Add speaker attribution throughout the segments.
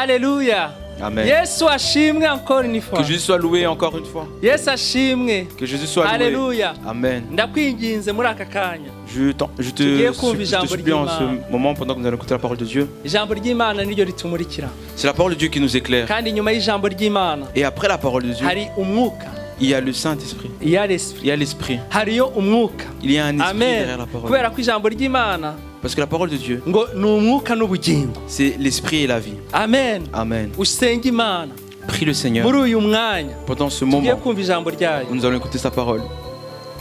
Speaker 1: Alléluia.
Speaker 2: Amen.
Speaker 1: Yesu ashimwe encore une fois.
Speaker 2: Que Jésus soit loué encore une fois.
Speaker 1: Yesu ashimwe.
Speaker 2: Que Jésus soit loué.
Speaker 1: Alléluia.
Speaker 2: Amen.
Speaker 1: Ndakwinginze muri aka kanya.
Speaker 2: Je te supplie en ce moment pendant que nous allons écouter la parole de Dieu.
Speaker 1: Ijambo ry'Imana niryo ritumurikira.
Speaker 2: C'est la parole de Dieu qui nous éclaire.
Speaker 1: Kandi nyuma y'ijambo ry'Imana
Speaker 2: Et après la parole de Dieu,
Speaker 1: hari umwuka.
Speaker 2: il y a le Saint-Esprit.
Speaker 1: Il y a l'esprit.
Speaker 2: Il y a l'Esprit.
Speaker 1: Hariyo umwuka.
Speaker 2: Il y a un esprit
Speaker 1: Amen.
Speaker 2: derrière la parole.
Speaker 1: Kubera ko ijambo ry'Imana
Speaker 2: Parce que la parole de Dieu,
Speaker 1: ngo ni umwuka n'ubugingo.
Speaker 2: c'est l'Esprit et la vie.
Speaker 1: Amen.
Speaker 2: Amen.
Speaker 1: Usenga Imana.
Speaker 2: Prie le Seigneur
Speaker 1: Muri uyu mwanya
Speaker 2: pendant ce
Speaker 1: tugiye
Speaker 2: moment
Speaker 1: kumva ijambo ryayo
Speaker 2: où nous allons écouter sa parole,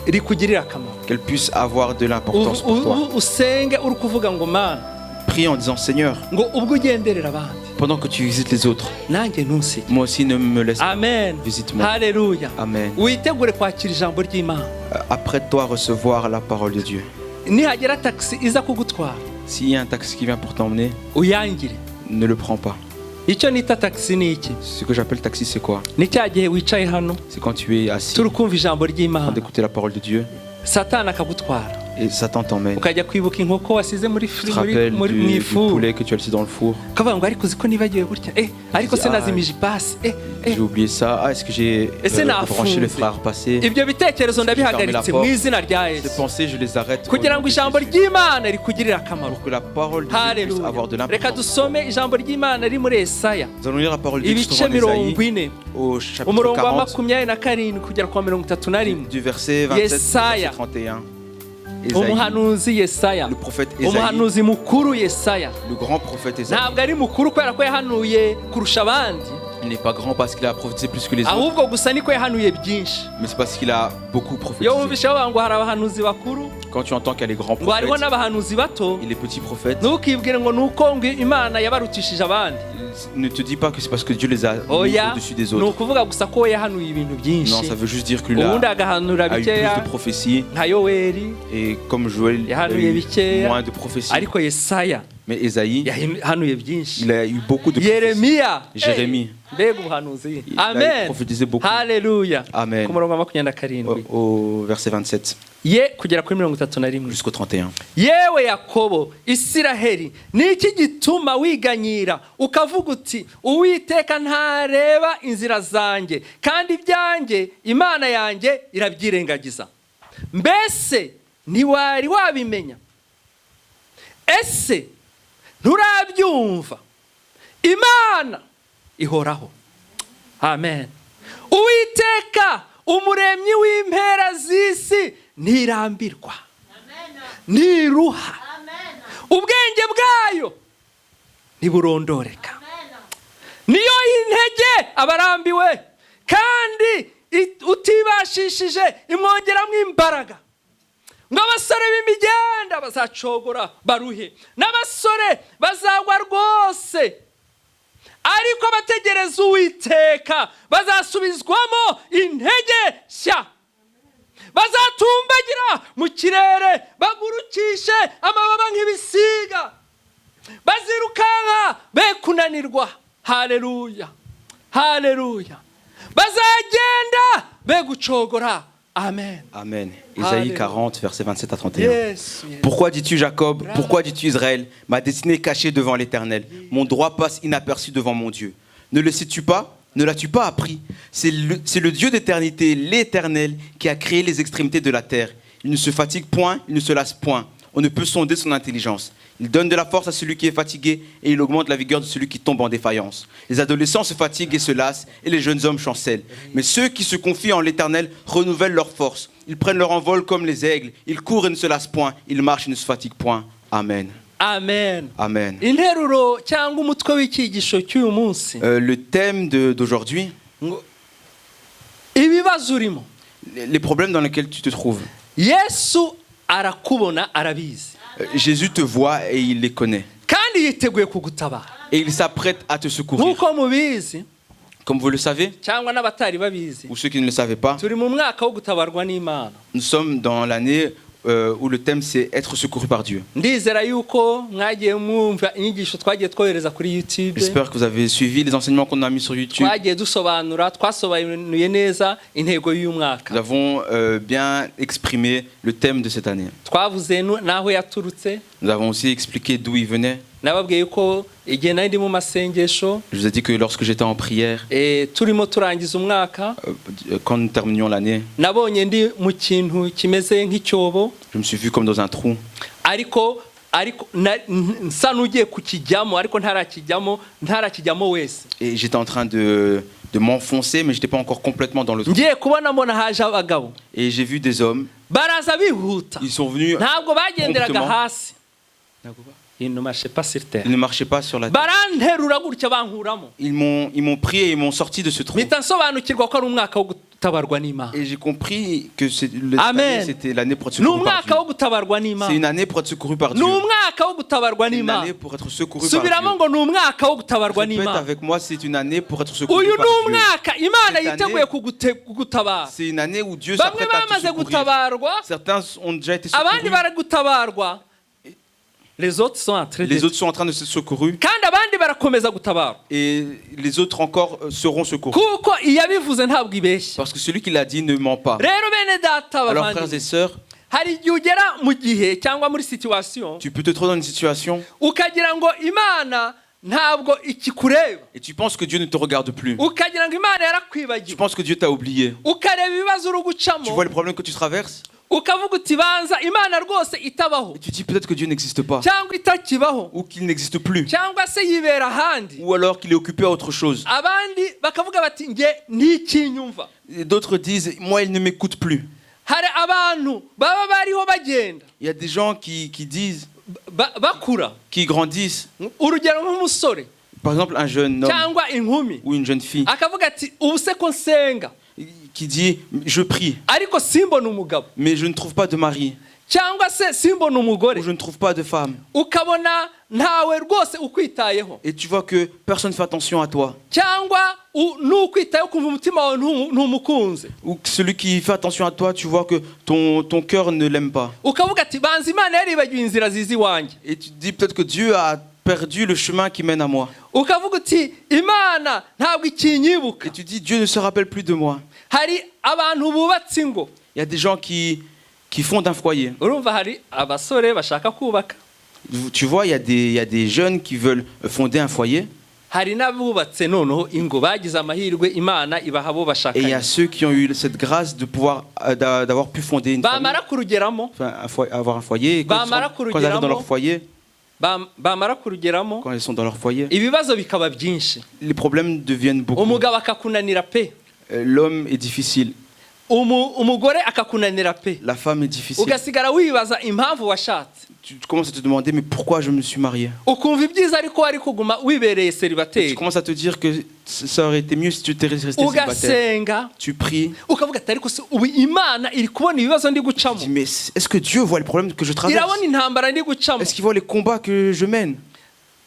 Speaker 1: rikugirira akamaro.
Speaker 2: qu'elle puisse avoir de l'importance pour toi.
Speaker 1: Usenge uri kuvuga ngo Mana
Speaker 2: Prie en disant Seigneur,
Speaker 1: ngo ubwo ugenderera abandi
Speaker 2: pendant que tu visites les autres,
Speaker 1: nanjye ntusige.
Speaker 2: moi aussi ne me laisse pas.
Speaker 1: Amen.
Speaker 2: Visite-moi.
Speaker 1: Haleluya.
Speaker 2: Amen.
Speaker 1: Witegure kwakira ijambo ry'Imana.
Speaker 2: Apprête-toi à recevoir la parole de Dieu.
Speaker 1: Nihagera taxi iza kugutwara
Speaker 2: S'il y a un taxi qui vient pour t'emmener,
Speaker 1: uyangire.
Speaker 2: ne le prends pas.
Speaker 1: Icyo nita taxi ni iki?
Speaker 2: Ce que j'appelle taxi, c'est quoi?
Speaker 1: Ni cya gihe wicaye hano
Speaker 2: C'est quand tu es assis
Speaker 1: turi kumva ijambo
Speaker 2: en train
Speaker 1: ry'Imana
Speaker 2: d'écouter la parole de Dieu
Speaker 1: Satani akagutwara
Speaker 2: et Satan t'emmène.
Speaker 1: ukajya kwibuka inkoko wasize muri
Speaker 2: Tu te rappelles
Speaker 1: mu
Speaker 2: du
Speaker 1: ifu
Speaker 2: poulet que tu as laissé dans le four.
Speaker 1: ukavuga ngo ariko uziko nibagiwe gutya ariko
Speaker 2: dis,
Speaker 1: se nazimije ipasi
Speaker 2: J'ai oublié ça. Ah, est-ce que j'ai
Speaker 1: Ese
Speaker 2: branché le
Speaker 1: nafunze.
Speaker 2: frère passé?
Speaker 1: ibyo bitekerezo ndabihagaritse mu izina rya
Speaker 2: Ces
Speaker 1: Yesu
Speaker 2: pensées, je les arrête au
Speaker 1: kugira
Speaker 2: nom
Speaker 1: ngo
Speaker 2: de
Speaker 1: ijambo
Speaker 2: Jésus.
Speaker 1: ry'Imana rikugirire akamaro.
Speaker 2: Pour que la parole de Dieu puisse
Speaker 1: Haleluya.
Speaker 2: avoir de
Speaker 1: Reka
Speaker 2: l'importance.
Speaker 1: dusome ijambo ry'Imana riri muri Yesaya
Speaker 2: Nous allons lire la parole de Dieu
Speaker 1: ibice
Speaker 2: justement en Ésaïe,
Speaker 1: 40
Speaker 2: au chapitre
Speaker 1: umurongo wa
Speaker 2: 40,
Speaker 1: 27 kugera kwa 31
Speaker 2: du verset 27
Speaker 1: Yesaya.
Speaker 2: au verset 31. Ésaïe,
Speaker 1: umuhanuzi Yesaya
Speaker 2: le prophète Ésaïe,
Speaker 1: umuhanuzi mukuru Yesaya
Speaker 2: le grand prophète Ésaïe.
Speaker 1: ntabwo ari mukuru kubera ko yahanuye kurusha abandi
Speaker 2: Il n'est pas grand parce qu'il a prophétisé plus que les autres,
Speaker 1: ahubwo gusa niko yahanuye byinshi.
Speaker 2: mais c'est parce qu'il a beaucoup
Speaker 1: iyo
Speaker 2: prophétisé.
Speaker 1: wumvishe bavuga ngo hari abahanuzi bakuru
Speaker 2: Quand tu entends qu'il y a les grands
Speaker 1: ngo hariho
Speaker 2: prophètes
Speaker 1: n'abahanuzi bato
Speaker 2: et les petits prophètes,
Speaker 1: ntukibwire ngo ni uko ngo Imana yabarutishije abandi.
Speaker 2: ne te dis pas que c'est parce que Dieu les a mis
Speaker 1: oya
Speaker 2: au-dessus des
Speaker 1: ni
Speaker 2: autres.
Speaker 1: ukuvuga gusa ko we yahanuye ibintu
Speaker 2: Non,
Speaker 1: byinshi
Speaker 2: ça veut juste dire que lui
Speaker 1: ubundi
Speaker 2: a
Speaker 1: agahanura
Speaker 2: eu plus
Speaker 1: bikeya
Speaker 2: de prophéties
Speaker 1: nka Yoweri
Speaker 2: et comme Joël il a
Speaker 1: yahanuye
Speaker 2: eu
Speaker 1: bikeya
Speaker 2: moins de prophéties.
Speaker 1: ariko Yesaya
Speaker 2: Mais Ésaïe,
Speaker 1: yahanuye byinshi.
Speaker 2: il a eu beaucoup de prophéties.
Speaker 1: Yeremiya
Speaker 2: Jérémie,
Speaker 1: mbega ubuhanuzi.
Speaker 2: il a
Speaker 1: Amen.
Speaker 2: prophétisé beaucoup.
Speaker 1: Haleluya.
Speaker 2: Amen.
Speaker 1: Ku murongo wa 27
Speaker 2: Au verset 27
Speaker 1: ye kugera kuri 31
Speaker 2: jusqu'au 31.
Speaker 1: yewe Yakobo Isiraheli ni iki gituma wiganyira ukavuga uti Uwiteka ntareba inzira zanjye kandi ibyanjye Imana yanjye irabyirengagiza? Mbese ntiwari wabimenya? Ese nturabyumva? Imana ihoraho. Amen. Uwiteka umuremyi w'impera z'isi ntirambirwa, ntiruha, ubwenge bwayo ntiburondoreka. Niyo y'intege abarambiwe kandi utibashishije imwongeramo imbaraga. ngo abasore b'imigenda bazacogora baruhe n'abasore bazagwa rwose, ariko abategereza Uwiteka bazasubizwamo intege nshya. Bazatumbagira mu kirere bagurukishe amababa nk'ibisiga, bazirukanka be kunanirwa. Haleluya, haleluya. Bazagenda be gucogora. Amen.
Speaker 2: Amen. Ésaïe 40, verset 27 à 31.
Speaker 1: Yes, yes.
Speaker 2: Pourquoi dis-tu Jacob? Pourquoi dis-tu Israël? Ma destinée est cachée devant l'Éternel. Mon droit passe inaperçu devant mon Dieu. Ne le sais-tu pas? Ne l'as-tu pas appris? C'est le Dieu d'éternité, l'Éternel, qui a créé les extrémités de la terre. Il ne se fatigue point, il ne se lasse point. On ne peut sonder son intelligence. Il donne de la force à celui qui est fatigué et il augmente la vigueur de celui qui tombe en défaillance. Les adolescents se fatiguent et se lassent et les jeunes hommes chancellent. Mais ceux qui se confient en l'Éternel renouvellent leur force. Ils prennent leur envol comme les aigles. Ils courent et ne se lassent point. Ils marchent et ne se fatiguent point. Amen.
Speaker 1: Amen.
Speaker 2: Amen.
Speaker 1: Interuro cyangwa umutwe w'icyigisho cy'uyu munsi.
Speaker 2: Le thème d'aujourd'hui,
Speaker 1: Ibibazo urimo.
Speaker 2: les problèmes dans lesquels tu te trouves.
Speaker 1: Yesu arakubona arabizi.
Speaker 2: Jésus te voit et il les connaît.
Speaker 1: Kandi yiteguye kugutabara.
Speaker 2: Et il s'apprête à te secourir.
Speaker 1: Nkuko mubizi
Speaker 2: Comme vous le savez,
Speaker 1: cyangwa n'abatari babizi.
Speaker 2: ou ceux qui ne le savaient pas,
Speaker 1: Turi mu mwaka wo gutabarwa n'Imana.
Speaker 2: nous sommes dans l'année où le thème c'est être secouru par Dieu.
Speaker 1: Ndizera yuko mwagiye mwumva inyigisho twagiye twohereza kuri YouTube.
Speaker 2: J'espère que vous avez suivi les enseignements qu'on a mis sur YouTube.
Speaker 1: Twagiye dusobanura, twasobanuye neza intego y'uyu mwaka.
Speaker 2: Nous avons bien exprimé le thème de cette année.
Speaker 1: Twavuze naho yaturutse.
Speaker 2: Nous avons aussi expliqué d'où il venait.
Speaker 1: nababwiye ko igihe nari ndi mu masengesho
Speaker 2: Je vous ai dit que lorsque j'étais en prière,
Speaker 1: turimo turangiza umwaka
Speaker 2: quand nous terminions l'année,
Speaker 1: nabonye ndi mu kintu kimeze nk'icyobo
Speaker 2: je me suis vu comme dans un trou.
Speaker 1: ariko nsa n'ugiye kukijyamo ariko ntarakijyamo wese.
Speaker 2: Et j'étais en train de m'enfoncer, mais je n'étais pas encore complètement dans le trou.
Speaker 1: ngiye kubona mbona haje abagabo
Speaker 2: Et j'ai vu des hommes,
Speaker 1: baraza bihuta
Speaker 2: ils sont venus
Speaker 1: ntabwo bagenderaga
Speaker 2: promptement.
Speaker 1: hasi ils ne marchaient pas sur terre
Speaker 2: Ils ne marchaient pas sur la terre.
Speaker 1: baranterura gutya bankuramo
Speaker 2: Ils m'ont pris et ils m'ont sorti de ce trou.
Speaker 1: mpita nsobanukirwa ko ari umwaka wo gutabarwa n'Imana.
Speaker 2: Et j'ai compris que
Speaker 1: Amen.
Speaker 2: c'était l'année pour être
Speaker 1: ni
Speaker 2: secouru par
Speaker 1: umwaka wo
Speaker 2: Dieu.
Speaker 1: gutabarwa
Speaker 2: C'est
Speaker 1: n'Imana.
Speaker 2: une année pour être secouru par
Speaker 1: ni
Speaker 2: Dieu.
Speaker 1: umwaka wo gutabarwa
Speaker 2: C'est une
Speaker 1: n'Imana.
Speaker 2: année pour être secouru par
Speaker 1: subiramo
Speaker 2: Dieu.
Speaker 1: ngo ni umwaka wo gutabarwa
Speaker 2: Répète
Speaker 1: n'Imana.
Speaker 2: avec moi, c'est une année pour être secouru
Speaker 1: uyu
Speaker 2: par
Speaker 1: ni
Speaker 2: Dieu.
Speaker 1: umwaka Imana
Speaker 2: Cette
Speaker 1: yiteguye
Speaker 2: année,
Speaker 1: kugutabara.
Speaker 2: C'est une année où Dieu
Speaker 1: bamwe
Speaker 2: s'apprête à te
Speaker 1: bamaze
Speaker 2: secourir.
Speaker 1: gutabarwa
Speaker 2: Certains ont déjà été
Speaker 1: abandi
Speaker 2: secourus.
Speaker 1: bari gutabarwa les autres sont en train
Speaker 2: Les
Speaker 1: de
Speaker 2: autres sont en train de se secourir.
Speaker 1: kandi abandi barakomeza gutabarwa
Speaker 2: Et les autres encore seront secourus.
Speaker 1: kuko iyabivuze ntabwo ibeshya.
Speaker 2: Parce que celui qui l'a dit ne ment pas.
Speaker 1: rero bene data
Speaker 2: Alors frères
Speaker 1: bavandimwe
Speaker 2: et sœurs,
Speaker 1: hari igihe ugera mu gihe cyangwa muri situation
Speaker 2: tu peux te trouver dans une situation
Speaker 1: ukagira ngo Imana ntabwo ikikureba
Speaker 2: et tu penses que Dieu ne te regarde plus.
Speaker 1: ukagira ngo Imana
Speaker 2: Tu
Speaker 1: yarakwibagiwe
Speaker 2: penses que Dieu t'a oublié.
Speaker 1: ukareba ibibazo uri
Speaker 2: Tu
Speaker 1: gucamo
Speaker 2: vois le problème que tu traverses
Speaker 1: ukavuga uti banza Imana rwose itabaho
Speaker 2: et tu dis peut-être que Dieu n'existe pas.
Speaker 1: cyangwa itakibaho
Speaker 2: Ou qu'il n'existe plus.
Speaker 1: cyangwa se yibera ahandi.
Speaker 2: Ou alors qu'il est occupé à autre chose.
Speaker 1: abandi bakavuga bati nge ntikinyumva.
Speaker 2: Et d'autres disent, moi il ne m'écoute plus.
Speaker 1: hari abantu baba bariho bagenda
Speaker 2: Il y a des gens qui disent,
Speaker 1: bakura
Speaker 2: qui grandissent.
Speaker 1: urugero nk'umusore
Speaker 2: Par exemple un jeune homme
Speaker 1: cyangwa inkumi
Speaker 2: ou une jeune fille
Speaker 1: akavuga ati ubu se ko nsenga
Speaker 2: qui dit, je prie,
Speaker 1: ariko simbona umugabo
Speaker 2: mais je ne trouve pas de mari.
Speaker 1: cyangwa se simbona umugore
Speaker 2: Ou je ne trouve pas de femme.
Speaker 1: ukabona ntawe rwose ukwitayeho
Speaker 2: Et tu vois que personne ne fait attention à toi.
Speaker 1: cyangwa n'ukwitayeho kumva umutima wawe ntumukunze
Speaker 2: Ou que celui qui fait attention à toi, tu vois que ton cœur ne l'aime pas.
Speaker 1: ukavuga ati banza Imana yaribagiwe inzira ziza iwanjye.
Speaker 2: Et tu te dis peut-être que Dieu a perdu le chemin qui mène à moi.
Speaker 1: ukavuga uti Imana ntabwo ikinyibuka.
Speaker 2: Et tu dis Dieu ne se rappelle plus de moi.
Speaker 1: hari abantu bubatse ingo.
Speaker 2: Il y a des gens qui fondent un foyer.
Speaker 1: urumva hari abasore bashaka kubaka.
Speaker 2: Tu vois, il y a des jeunes qui veulent fonder un foyer.
Speaker 1: hari n'abubatse noneho ingo bagize amahirwe Imana ibaha abo
Speaker 2: Et il y
Speaker 1: bashakanye.
Speaker 2: a ceux qui ont eu cette grâce de pouvoir d'avoir pu fonder une famille,
Speaker 1: bamara kurugeramo
Speaker 2: enfin, avoir un foyer. Et quand ils arrivent dans leur foyer,
Speaker 1: bamara kurugeramo
Speaker 2: quand ils sont dans leur foyer,
Speaker 1: ibibazo bikaba byinshi.
Speaker 2: les problèmes deviennent beaucoup.
Speaker 1: umugabo akakunanira pe.
Speaker 2: L'homme est difficile,
Speaker 1: umugore akakunanira pe.
Speaker 2: la femme est difficile.
Speaker 1: ugasigara wibaza impamvu washatse.
Speaker 2: Tu commences à te demander mais pourquoi je me suis marié.
Speaker 1: ukumva ibyiza ariko wari kuguma wibereye
Speaker 2: Tu
Speaker 1: célibataire.
Speaker 2: commences à te dire que ça aurait été mieux si tu étais resté célibataire.
Speaker 1: ugasenga
Speaker 2: Tu pries.
Speaker 1: ukavuga ati ariko se ubu Imana iri kubona ibibazo ndi
Speaker 2: Tu
Speaker 1: gucamo.
Speaker 2: dis mais est-ce que Dieu voit les problèmes que je traverse?
Speaker 1: irabona intambara ndi gucamo.
Speaker 2: Est-ce qu'il voit les combats que je mène?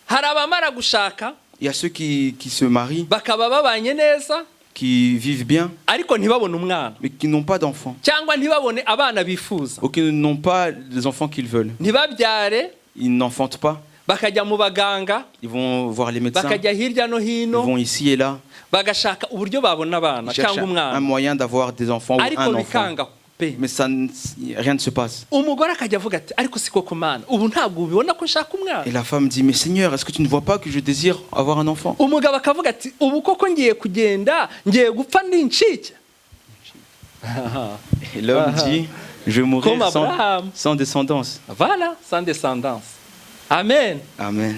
Speaker 1: hari abamara gushaka
Speaker 2: Il y a ceux qui se marient,
Speaker 1: bakaba babanye neza
Speaker 2: qui vivent bien,
Speaker 1: ariko ntibabone umwana
Speaker 2: mais qui n'ont pas d'enfants.
Speaker 1: cyangwa ntibabone abana bifuza.
Speaker 2: Ou qui n'ont pas les enfants qu'ils veulent.
Speaker 1: ntibabyare
Speaker 2: Ils n'enfantent pas.
Speaker 1: bakajya mu baganga
Speaker 2: Ils vont voir les médecins.
Speaker 1: bakajya hirya no
Speaker 2: Ils
Speaker 1: hino
Speaker 2: vont ici et là.
Speaker 1: bagashaka uburyo babona abana
Speaker 2: Ils cherchent
Speaker 1: cyangwa
Speaker 2: un
Speaker 1: umwana
Speaker 2: moyen d'avoir des enfants ou
Speaker 1: ariko
Speaker 2: un enfant.
Speaker 1: bikanga pe.
Speaker 2: Mais rien ne se passe.
Speaker 1: umugore akajya avuga ati ariko siko kumana ubu ntabwo ubibona ko nshaka umwana.
Speaker 2: Et la femme dit, mais Seigneur, est-ce que tu ne vois pas que je désire avoir un enfant?
Speaker 1: umugabo akavuga ati ubu koko ngiye kugenda ngiye gupfa ndi incike.
Speaker 2: Et l'homme dit, je vais mourir
Speaker 1: Comme Abraham.
Speaker 2: sans descendance.
Speaker 1: voilà sans descendance. amen.
Speaker 2: Amen.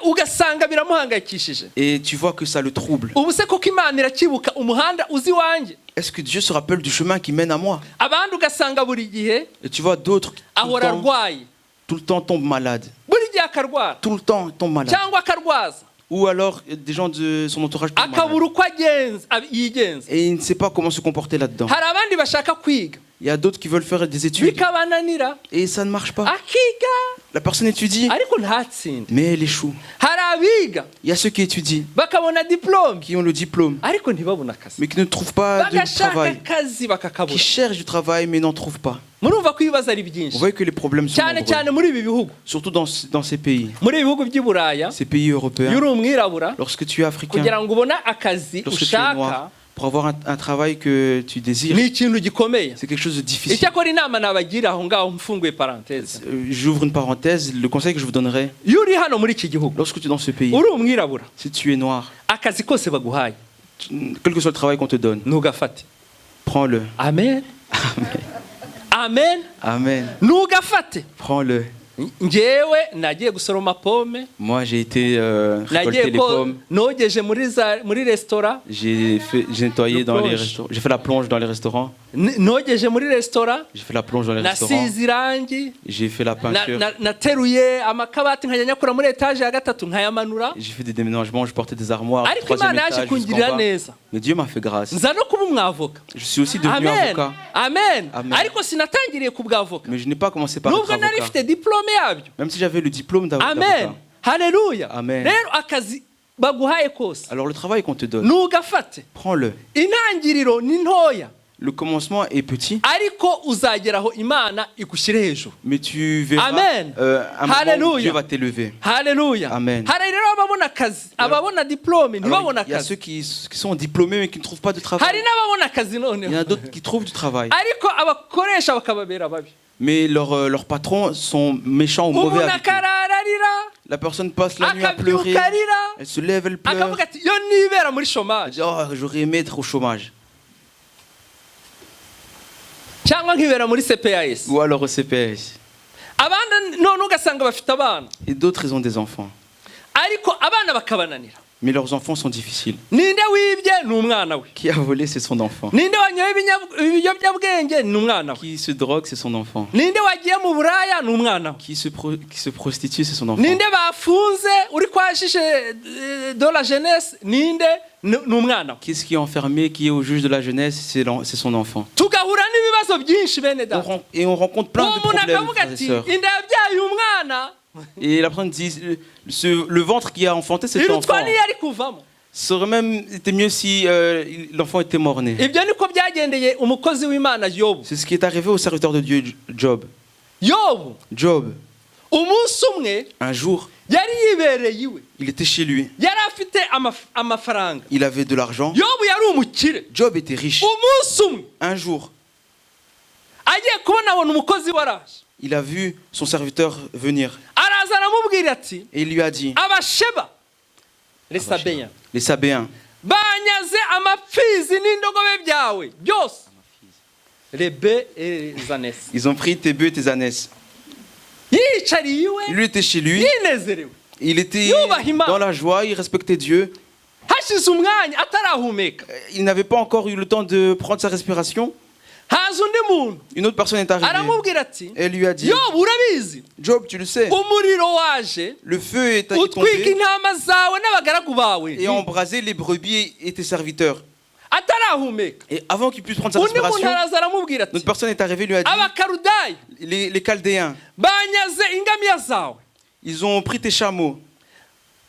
Speaker 1: ugasanga biramuhangayikishije.
Speaker 2: Et tu vois que ça le trouble.
Speaker 1: ubu se koko Imana irakibuka umuhanda uzi iwanjye.
Speaker 2: Est-ce que Dieu se rappelle du chemin qui mène à moi?
Speaker 1: abandi ugasanga buri gihe
Speaker 2: Et tu vois d'autres qui
Speaker 1: ahora arwaye
Speaker 2: tout le temps tombent malades.
Speaker 1: buri gihe akarwara
Speaker 2: Tout le temps tombent malades.
Speaker 1: cyangwa akarwaza
Speaker 2: Ou alors des gens de son entourage tombent malades.
Speaker 1: akabura uko yigenza.
Speaker 2: Et il ne sait pas comment se comporter là-dedans.
Speaker 1: hari abandi bashaka kwiga
Speaker 2: Il y a d'autres qui veulent faire des études
Speaker 1: bikabananira
Speaker 2: et ça ne marche pas.
Speaker 1: akiga
Speaker 2: La personne étudie,
Speaker 1: ariko ntatsinde.
Speaker 2: mais elle échoue.
Speaker 1: hari abiga
Speaker 2: Il y a ceux qui étudient,
Speaker 1: bakabona diplome
Speaker 2: qui ont le diplôme,
Speaker 1: ariko ntibabone akazi.
Speaker 2: mais qui ne trouvent pas de
Speaker 1: bagashaka
Speaker 2: travail.
Speaker 1: akazi
Speaker 2: Qui
Speaker 1: bakakabura.
Speaker 2: cherchent du travail, mais n'en trouvent pas.
Speaker 1: murumva ko ibibazo ari
Speaker 2: Vous
Speaker 1: byinshi
Speaker 2: voyez que les problèmes sont
Speaker 1: cyane cyane
Speaker 2: nombreux.
Speaker 1: muri ibi bihugu.
Speaker 2: Surtout dans ces pays,
Speaker 1: muri ibi bihugu by'i Buraya
Speaker 2: ces pays
Speaker 1: iyo
Speaker 2: européens.
Speaker 1: uri umwirabura
Speaker 2: Lorsque tu es africain,
Speaker 1: kugira ngo ubone akazi
Speaker 2: lorsque tu es
Speaker 1: ushaka
Speaker 2: noir, pour avoir un travail que tu désires,
Speaker 1: ni ikintu gikomeye.
Speaker 2: c'est quelque chose de difficile.
Speaker 1: Icyakora inama nabagira aho ngaho mfunguye parenthèse.
Speaker 2: J'ouvre une parenthèse, le conseil que je vous donnerais,
Speaker 1: Iyo uri hano muri iki gihugu
Speaker 2: lorsque tu es dans ce pays,
Speaker 1: uri umwirabura,
Speaker 2: si tu es noir,
Speaker 1: akazi kose baguhaye
Speaker 2: quel que soit le travail qu'on te donne,
Speaker 1: ntugafate.
Speaker 2: prends-le.
Speaker 1: Amen. Amen.
Speaker 2: Amen.
Speaker 1: Ntugafate.
Speaker 2: Prends-le.
Speaker 1: Njyewe nagiye gusoroma pome,
Speaker 2: Moi, j'ai été récolter
Speaker 1: nagiye
Speaker 2: les
Speaker 1: ko
Speaker 2: pommes.
Speaker 1: nogeje muri restaurant,
Speaker 2: J'ai nettoyé dans les
Speaker 1: plonge.
Speaker 2: restaurants. J'ai fait la plonge dans les restaurants.
Speaker 1: nogeje muri restaurant,
Speaker 2: J'ai fait la plonge dans les restaurants.
Speaker 1: nasize irangi,
Speaker 2: J'ai fait la peinture.
Speaker 1: nateruye amakabati nkajya nyakura muri etaje ya gatatu nkayamanura.
Speaker 2: J'ai fait des déménagements. Je portais des armoires.
Speaker 1: Ariko
Speaker 2: Troisième
Speaker 1: Imana yaje
Speaker 2: étage jusqu'en
Speaker 1: kungirira
Speaker 2: bas.
Speaker 1: neza,
Speaker 2: Mais Dieu m'a fait grâce.
Speaker 1: nza no kuba umwavoka.
Speaker 2: Je suis aussi devenu
Speaker 1: Amen.
Speaker 2: avocat.
Speaker 1: Amen.
Speaker 2: Amen.
Speaker 1: Ariko sinatangiriye ku bwavoka,
Speaker 2: Mais je n'ai pas commencé par être
Speaker 1: nubwo nari
Speaker 2: avocat.
Speaker 1: mfite diplome yabyo.
Speaker 2: Même si j'avais le diplôme d'avocat.
Speaker 1: Amen. Haleluya.
Speaker 2: Amen.
Speaker 1: Rero akazi baguhaye kose
Speaker 2: Alors le travail qu'on te donne,
Speaker 1: ntugafate.
Speaker 2: prends-le.
Speaker 1: Intangiriro ni ntoya,
Speaker 2: Le commencement est petit,
Speaker 1: ariko uzageraho Imana igushyire hejuru.
Speaker 2: mais tu verras
Speaker 1: Amen.
Speaker 2: un moment où
Speaker 1: Hallelujah.
Speaker 2: Dieu va t'élever.
Speaker 1: Haleluya.
Speaker 2: Amen.
Speaker 1: Hari rero ababona akazi, ababona diplome ntibabona
Speaker 2: Alors, il y a
Speaker 1: akazi.
Speaker 2: ceux qui sont diplômés mais qui ne trouvent pas de travail.
Speaker 1: Hari n'ababona akazi
Speaker 2: Il y en a
Speaker 1: noneho,
Speaker 2: d'autres qui trouvent du travail.
Speaker 1: ariko abakoresha bakababera babi.
Speaker 2: Mais leurs patrons sont méchants ou mauvais
Speaker 1: Umuntu
Speaker 2: avec eux.
Speaker 1: akarara arira,
Speaker 2: La personne passe la nuit à pleurer.
Speaker 1: akabyuka arira,
Speaker 2: Elle se lève, elle pleure.
Speaker 1: akavuga ati yo nibera muri
Speaker 2: Elle
Speaker 1: chômage,
Speaker 2: dit, oh, j'aurais aimé être au chômage.
Speaker 1: cyangwa nkibera muri CPAS.
Speaker 2: Ou alors au CPS.
Speaker 1: Abandi none ugasanga bafite abana,
Speaker 2: Et d'autres, ils ont des enfants.
Speaker 1: ariko abana bakabananira.
Speaker 2: Mais leurs enfants sont difficiles.
Speaker 1: Ninde wibye ni umwana we,
Speaker 2: Qui a volé, c'est son enfant.
Speaker 1: ninde wanyoye ibiyobyabwenge ni umwana we,
Speaker 2: Qui se drogue, c'est son enfant.
Speaker 1: ninde wagiye mu buraya ni umwana we,
Speaker 2: Qui se prostitue, c'est son enfant.
Speaker 1: ninde bafunze uri kwashishe de la jeunesse ninde ni umwana we.
Speaker 2: Qu'est-ce qui est enfermé, qui est au juge de la jeunesse, c'est son enfant.
Speaker 1: Tugahura n'ibibazo byinshi bene data.
Speaker 2: Et on rencontre plein de
Speaker 1: Uwo muntu
Speaker 2: problèmes,
Speaker 1: akavuga
Speaker 2: frères et
Speaker 1: ati
Speaker 2: sœurs.
Speaker 1: inda yabyaye umwana
Speaker 2: Et la personne dit, le ventre qui a enfanté cet enfant,
Speaker 1: irutwa niyo ari kuvamo.
Speaker 2: ça aurait même été mieux si l'enfant était mort-né.
Speaker 1: Ibyo niko byagendeye umukozi w'Imana Yobu.
Speaker 2: C'est ce qui est arrivé au serviteur de Dieu, Job.
Speaker 1: Yobu
Speaker 2: Job,
Speaker 1: umunsi umwe
Speaker 2: un jour,
Speaker 1: yari yibereye iwe,
Speaker 2: il était chez lui.
Speaker 1: yari afite amafaranga.
Speaker 2: Il avait de l'argent.
Speaker 1: Yobu yari umukire.
Speaker 2: Job était riche.
Speaker 1: Umunsi umwe
Speaker 2: Un jour,
Speaker 1: agiye kubona abona umukozi waraje,
Speaker 2: il a vu son serviteur venir.
Speaker 1: araza aramubwira ati
Speaker 2: Et il lui a dit,
Speaker 1: abasheba lesabeya
Speaker 2: les Sabéens,
Speaker 1: banyaze amapfizi n'indogobe byawe byose. Rebe zanesi
Speaker 2: ils ont pris tes bœufs et tes ânesses.
Speaker 1: yicariye iwe
Speaker 2: Lui était chez lui.
Speaker 1: yinezerewe,
Speaker 2: Il était
Speaker 1: Yubahima.
Speaker 2: dans la joie, il respectait Dieu.
Speaker 1: hashize umwanya atarahumeka,
Speaker 2: Il n'avait pas encore eu le temps de prendre sa respiration.
Speaker 1: haza undi muntu
Speaker 2: Une autre personne est arrivée.
Speaker 1: aramubwira ati
Speaker 2: Elle lui a dit,
Speaker 1: Yobu urabizi
Speaker 2: Job, tu le sais,
Speaker 1: umuriro waje
Speaker 2: le feu est
Speaker 1: utwika
Speaker 2: tombé
Speaker 1: intama zawe n'abagaragu bawe
Speaker 2: et a embrasé les brebis et tes serviteurs.
Speaker 1: atarahumeka.
Speaker 2: Et avant qu'il puisse prendre sa
Speaker 1: Undi muntu
Speaker 2: respiration,
Speaker 1: araza aramubwira ati
Speaker 2: notre personne est arrivée et lui a dit,
Speaker 1: abakarudayi
Speaker 2: les Chaldéens,
Speaker 1: banyaze ingamiya zawe,
Speaker 2: ils ont pris tes chameaux,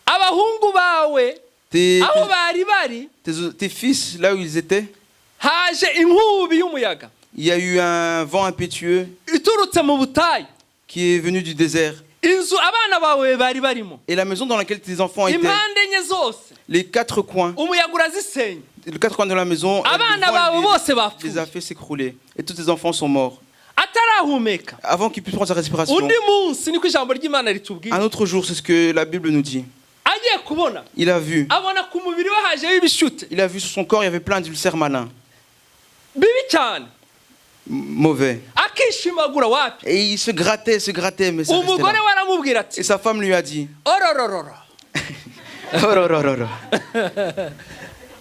Speaker 1: abahungu bawe
Speaker 2: tes,
Speaker 1: aho bari bari
Speaker 2: tes fils, là où ils étaient.
Speaker 1: haje inkubi y'umuyaga
Speaker 2: Il y a eu un vent impétueux
Speaker 1: iturutse mu butayu,
Speaker 2: qui est venu du désert.
Speaker 1: inzu abana bawe bari barimo
Speaker 2: Et la maison dans laquelle tes enfants étaient,
Speaker 1: impande enye zose
Speaker 2: les quatre coins,
Speaker 1: umuyaga urazisenya,
Speaker 2: les quatre coins de la maison,
Speaker 1: abana
Speaker 2: le
Speaker 1: bawe
Speaker 2: vent
Speaker 1: bose
Speaker 2: les
Speaker 1: bapfuye
Speaker 2: a fait s'écrouler. Et tous tes enfants sont morts.
Speaker 1: atarahumeka.
Speaker 2: Avant qu'ils puissent prendre sa respiration.
Speaker 1: Undi munsi niko ijambo ry'Imana ritubwira,
Speaker 2: Un autre jour, c'est ce que la Bible nous dit.
Speaker 1: agiye kubona
Speaker 2: Il a vu.
Speaker 1: abona ku mubiri we hajeho ibishute
Speaker 2: Il a vu sur son corps, il y avait plein d'ulcères malins,
Speaker 1: bibi cyane,
Speaker 2: mauvais.
Speaker 1: akishimagura wapi.
Speaker 2: Et il se grattait, mais ça restait
Speaker 1: Umugore
Speaker 2: là.
Speaker 1: we aramubwira
Speaker 2: Et
Speaker 1: ati
Speaker 2: sa femme lui a dit,
Speaker 1: ororororo.
Speaker 2: oh là là là là.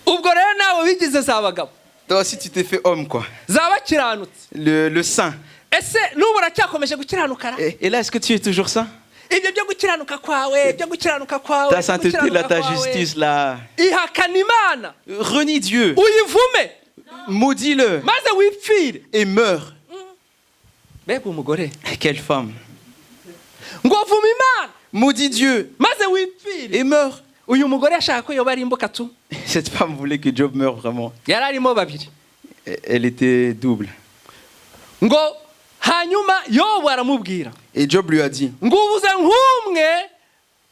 Speaker 1: Ubwo rero nawe wigize za bagabo
Speaker 2: Toi aussi tu t'es fait homme quoi.
Speaker 1: zabakiranutse,
Speaker 2: Le saint.
Speaker 1: ese n'ubu uracyakomeje gukiranukara?
Speaker 2: Et là, est-ce que tu es toujours ça?
Speaker 1: Ibyo byo gukiranuka kwawe, byo gukiranuka kwawe,
Speaker 2: Ta sainteté là,
Speaker 1: gukiranuka
Speaker 2: ta
Speaker 1: kwawe,
Speaker 2: justice là.
Speaker 1: ihakana Imana,
Speaker 2: Renie Dieu.
Speaker 1: uyivume
Speaker 2: Maudis-le.
Speaker 1: maze wipfire.
Speaker 2: Et meurs.
Speaker 1: Mbega umugore
Speaker 2: Quelle femme.
Speaker 1: ngo vuma Imana
Speaker 2: Maudis Dieu.
Speaker 1: maze wipfire.
Speaker 2: Et meurs.
Speaker 1: Uyu mugore yashaka ko yoba ari imbuka tu,
Speaker 2: Cette femme voulait que Job meure vraiment.
Speaker 1: yari arimo babiri.
Speaker 2: Elle était double.
Speaker 1: Ngo hanyuma Yobu aramubwira
Speaker 2: Et Job lui a dit,
Speaker 1: ngo ubuze nk'umwe.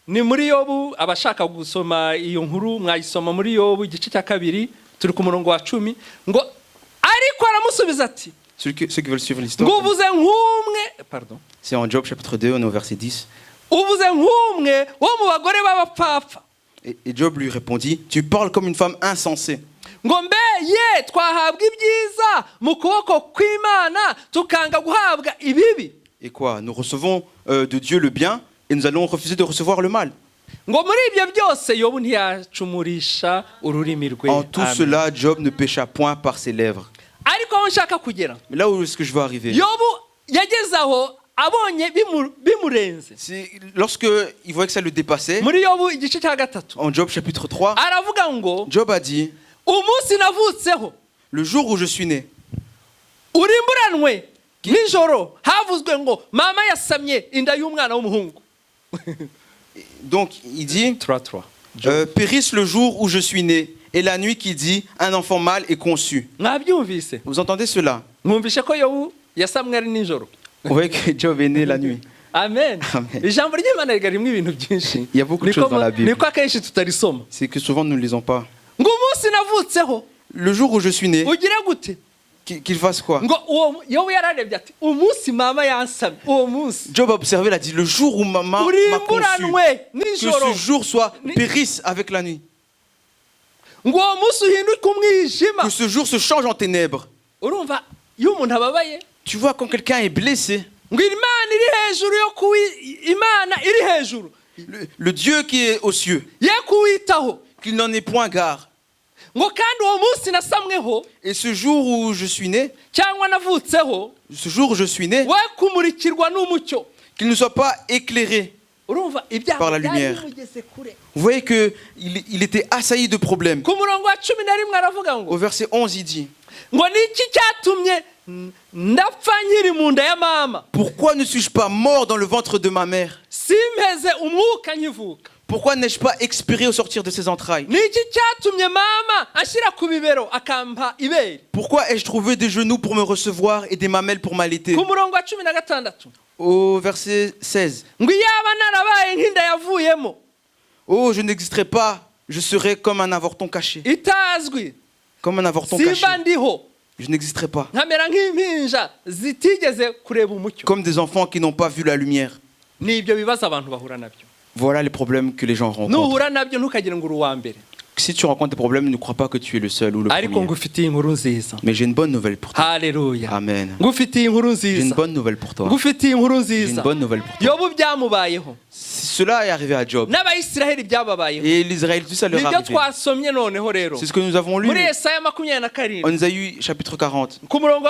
Speaker 1: Ni muri Yobu, abashaka gusoma iyo nkuru mwayisoma muri Yobu igice cya 2 turi ku murongo wa 10 ngo ariko aramusubiza ati
Speaker 2: Ceux qui veulent suivre
Speaker 1: ngo
Speaker 2: l'histoire,
Speaker 1: uvuze nk'umwe pardon
Speaker 2: c'est en Job chapitre 2, on est au verset 10.
Speaker 1: uvuze nk'umwe wo mu bagore b'abapfapfa
Speaker 2: Et Job lui répondit, tu parles comme une femme insensée.
Speaker 1: ngo mbe ye twahabwa ibyiza mu kuboko kw'Imana tukanga guhabwa ibibi.
Speaker 2: Et quoi? Nous recevons de Dieu le bien et nous allons refuser de recevoir le mal.
Speaker 1: ngo muri ibyo byose Yobu ntiyacumurisha ururimi rwe.
Speaker 2: En tout
Speaker 1: Amen.
Speaker 2: cela, Job ne pécha point par ses lèvres.
Speaker 1: ariko aho nshaka kugera
Speaker 2: Mais là où est-ce que je veux arriver?
Speaker 1: Yobu yageze aho abonye bimurenze.
Speaker 2: C'est lorsque il voyait que ça le dépassait,
Speaker 1: muri Yobu igice cya 3
Speaker 2: en Job chapitre 3,
Speaker 1: aravuga ngo
Speaker 2: Job a dit,
Speaker 1: umunsi navutseho
Speaker 2: le jour où je suis né,
Speaker 1: urimburanwe nijoro havuzwe ngo mama yasamye inda y'umwana w'umuhungu.
Speaker 2: donc il dit,
Speaker 1: 3
Speaker 2: périsse le jour où je suis né, et la nuit qui dit, un enfant mâle est conçu.
Speaker 1: mwabyumvise
Speaker 2: Vous entendez cela?
Speaker 1: mwumvishe ko Yobu yasamwe ari nijoro.
Speaker 2: Vous voyez que Job est né la nuit.
Speaker 1: Amen.
Speaker 2: Amen.
Speaker 1: Ijambo ry'Imana rigarimo ibintu byinshi.
Speaker 2: Il y a beaucoup de choses dans la Bible.
Speaker 1: Niko akenshi tutarisoma.
Speaker 2: C'est que souvent nous ne lisons pas.
Speaker 1: ngo umunsi navutseho
Speaker 2: Le jour où je suis né,
Speaker 1: ugire gute
Speaker 2: qu'il fasse quoi?
Speaker 1: ngo uwo Yobu yararebye ati umunsi mama yansamye uwo munsi
Speaker 2: Job a observé, il a dit, le jour où maman m'a conçu,
Speaker 1: urimburanwe
Speaker 2: que
Speaker 1: nijoro
Speaker 2: ce jour soit périsse avec la nuit.
Speaker 1: ngo uwo munsi uhinduke umwijima.
Speaker 2: Que ce jour se change en ténèbres.
Speaker 1: urumva iyo umuntu ababaye
Speaker 2: Tu vois, quand quelqu'un est blessé,
Speaker 1: ngo Imana iri hejuru yo Imana iri hejuru
Speaker 2: le Dieu qui est aux cieux,
Speaker 1: ye kuwitaho
Speaker 2: qu'il n'en ait point garde.
Speaker 1: ngo kandi uwo munsi nasamweho
Speaker 2: Et ce jour où je suis né,
Speaker 1: cyangwa navutseho
Speaker 2: ce jour où je suis né,
Speaker 1: we kumurikirwa n'umucyo.
Speaker 2: qu'il ne soit pas éclairé.
Speaker 1: urumva
Speaker 2: Par la
Speaker 1: ibyaha
Speaker 2: lumière.
Speaker 1: byari bimugeze kure.
Speaker 2: Vous voyez qu'il était assailli de problèmes.
Speaker 1: ku murongo wa 11 aravuga ngo
Speaker 2: Au verset 11, il dit,
Speaker 1: ngo niki cyatumye ndapfa nkiri mu nda ya mama
Speaker 2: pourquoi ne suis-je pas mort dans le ventre de ma mère?
Speaker 1: simpeze umwuka nkivuka.
Speaker 2: Pourquoi n'ai-je pas expiré au sortir de ses entrailles?
Speaker 1: niki cyatumye mama ashyira ku bibero akampa ibere.
Speaker 2: Pourquoi ai-je trouvé des genoux pour me recevoir et des mamelles pour m'allaiter?
Speaker 1: ku murongo wa 16
Speaker 2: Au verset 16,
Speaker 1: ngo iyaba narabaye nk'inda yavuyemo
Speaker 2: oh, je n'existerai pas, je serai comme un avorton caché.
Speaker 1: itazwi
Speaker 2: Comme un avorton caché.
Speaker 1: simba ndiho
Speaker 2: Je n'existerai pas.
Speaker 1: nkamera nk'impinja zitigeze kureba umucyo.
Speaker 2: Comme des enfants qui n'ont pas vu la lumière.
Speaker 1: ni ibyo bibazo abantu bahura nabyo.
Speaker 2: Voilà les problèmes que les gens rencontrent.
Speaker 1: nuhura nabyo ntukagire ngo uri uwa mbere.
Speaker 2: Si tu rencontres des problèmes, ne crois pas que tu es le seul ou le
Speaker 1: ariko
Speaker 2: premier.
Speaker 1: ngufitiye inkuru nziza.
Speaker 2: Mais j'ai une bonne nouvelle pour toi.
Speaker 1: haleluya.
Speaker 2: Amen.
Speaker 1: ngufitiye inkuru
Speaker 2: J'ai une
Speaker 1: nziza.
Speaker 2: bonne nouvelle pour toi.
Speaker 1: ngufitiye inkuru
Speaker 2: J'ai une
Speaker 1: nziza.
Speaker 2: bonne nouvelle pour toi.
Speaker 1: Yobu byamubayeho
Speaker 2: Cela est arrivé à Job.
Speaker 1: n'abayisiraheli byababayeho.
Speaker 2: Et les Israélites, tout ça leur est
Speaker 1: nibyo
Speaker 2: arrivé.
Speaker 1: twasomye noneho rero
Speaker 2: C'est ce que nous avons lu.
Speaker 1: muri Yesaya 27
Speaker 2: On Isaïe chapitre 40.
Speaker 1: ku murongo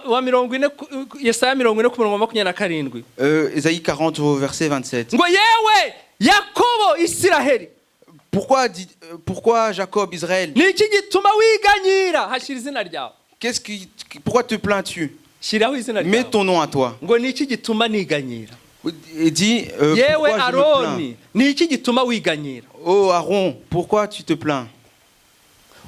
Speaker 1: wa 40 Yesaya 40 ku murongo wa 27
Speaker 2: Isaïe 40 au verset 27.
Speaker 1: ngo yewe Yakobo Isiraheli
Speaker 2: Pourquoi Jacob, Israël?
Speaker 1: ni iki gituma wiganyira hashyira izina ryawe.
Speaker 2: Pourquoi te plains-tu?
Speaker 1: shyiraho izina
Speaker 2: Mets
Speaker 1: ryawe
Speaker 2: ton nom à toi.
Speaker 1: ngo ni iki gituma niganyira.
Speaker 2: Et dis,
Speaker 1: yewe
Speaker 2: pourquoi je me
Speaker 1: Aroni
Speaker 2: plains?
Speaker 1: ni iki gituma wiganyira.
Speaker 2: Oh Aaron, pourquoi tu te plains?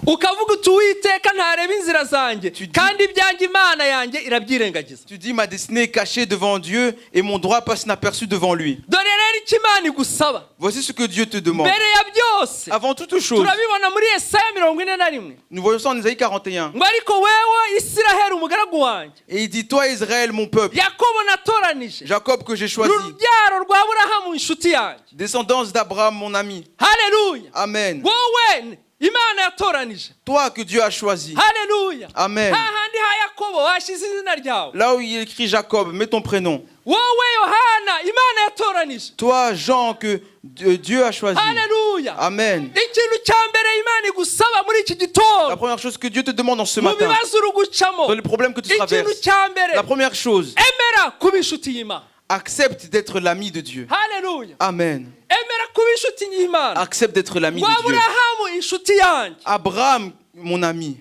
Speaker 1: ukavuga uti Uwiteka ntareba inzira zanjye kandi ibyanjye Imana yanjye irabyirengagiza.
Speaker 2: Tu dis, ma destinée est cachée devant Dieu et mon droit passe inaperçu devant lui.
Speaker 1: dore rero icyo Imana igusaba
Speaker 2: Voici ce que Dieu te demande.
Speaker 1: mbere ya byose
Speaker 2: Avant toute chose,
Speaker 1: turabibona muri Yesaya 41
Speaker 2: nous voyons ça en Isaïe 41.
Speaker 1: ngo ariko wewe Isiraheli umugaragu wanjye
Speaker 2: Et il dit, toi Israël, mon peuple,
Speaker 1: Yakobo natoranije
Speaker 2: Jacob que j'ai choisi,
Speaker 1: urubyaro rwa Aburahamu inshuti yanjye.
Speaker 2: descendance d'Abraham, mon ami.
Speaker 1: haleluya.
Speaker 2: Amen.
Speaker 1: wowe Imana yatoranije.
Speaker 2: Toi que Dieu a choisi.
Speaker 1: haleluya.
Speaker 2: Amen.
Speaker 1: hahandi ha Yakobo washyize izina ryawe.
Speaker 2: Là où il écrit Jacob, mets ton prénom.
Speaker 1: wowe Yohana Imana yatoranije.
Speaker 2: Toi Jean que Dieu a choisi.
Speaker 1: haleluya.
Speaker 2: Amen.
Speaker 1: ikintu cya mbere Imana igusaba muri iki
Speaker 2: La
Speaker 1: gitondo
Speaker 2: première chose que Dieu te demande en ce
Speaker 1: mu
Speaker 2: matin,
Speaker 1: bibazo uri gucamo,
Speaker 2: dans les problèmes que tu
Speaker 1: ikintu
Speaker 2: traverses,
Speaker 1: cya mbere
Speaker 2: la première chose,
Speaker 1: emera kuba inshuti y'Imana.
Speaker 2: accepte d'être l'ami de Dieu.
Speaker 1: haleluya.
Speaker 2: Amen.
Speaker 1: emera kuba inshuti y'Imana.
Speaker 2: Accepte d'être l'ami
Speaker 1: wa
Speaker 2: de Dieu.
Speaker 1: Aburahamu inshuti yanjye.
Speaker 2: Abraham, mon ami.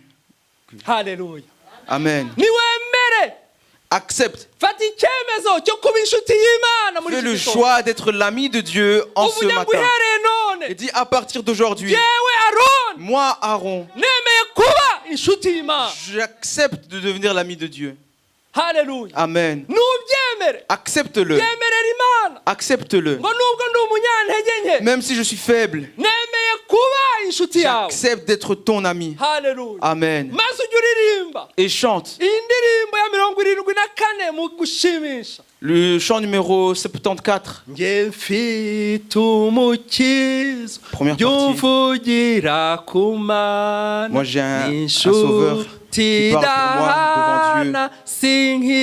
Speaker 1: haleluya.
Speaker 2: Amen.
Speaker 1: niwemere
Speaker 2: Accepte.
Speaker 1: fata icyemezo cyo kuba inshuti y'Imana muri
Speaker 2: Fais
Speaker 1: iki
Speaker 2: le
Speaker 1: gitondo.
Speaker 2: choix d'être l'ami de Dieu en ce
Speaker 1: uvuge ngo
Speaker 2: matin.
Speaker 1: uhereye none
Speaker 2: Et dis à partir d'aujourd'hui,
Speaker 1: yewe Aroni
Speaker 2: moi Aaron,
Speaker 1: nemeye kuba inshuti y'Imana.
Speaker 2: j'accepte de devenir l'ami de Dieu.
Speaker 1: haleluya.
Speaker 2: Amen.
Speaker 1: nubyemere
Speaker 2: Accepte-le.
Speaker 1: yemerera Imana
Speaker 2: Accepte-le.
Speaker 1: ngo nubwo ndi umunyantege nke
Speaker 2: Même si je suis faible,
Speaker 1: nemeye kuba inshuti yawe.
Speaker 2: J'accepte d'être ton ami.
Speaker 1: Haleluya.
Speaker 2: Amen.
Speaker 1: maze ujye uririmba
Speaker 2: Et chante.
Speaker 1: iyi ndirimbo ya 74 mu gushimisha.
Speaker 2: Le chant numéro 74.
Speaker 1: Nge mfite umukiza
Speaker 2: Première partie.
Speaker 1: byumvugira ku Mana.
Speaker 2: Moi, j'ai un sauveur qui parle pour moi devant Dieu.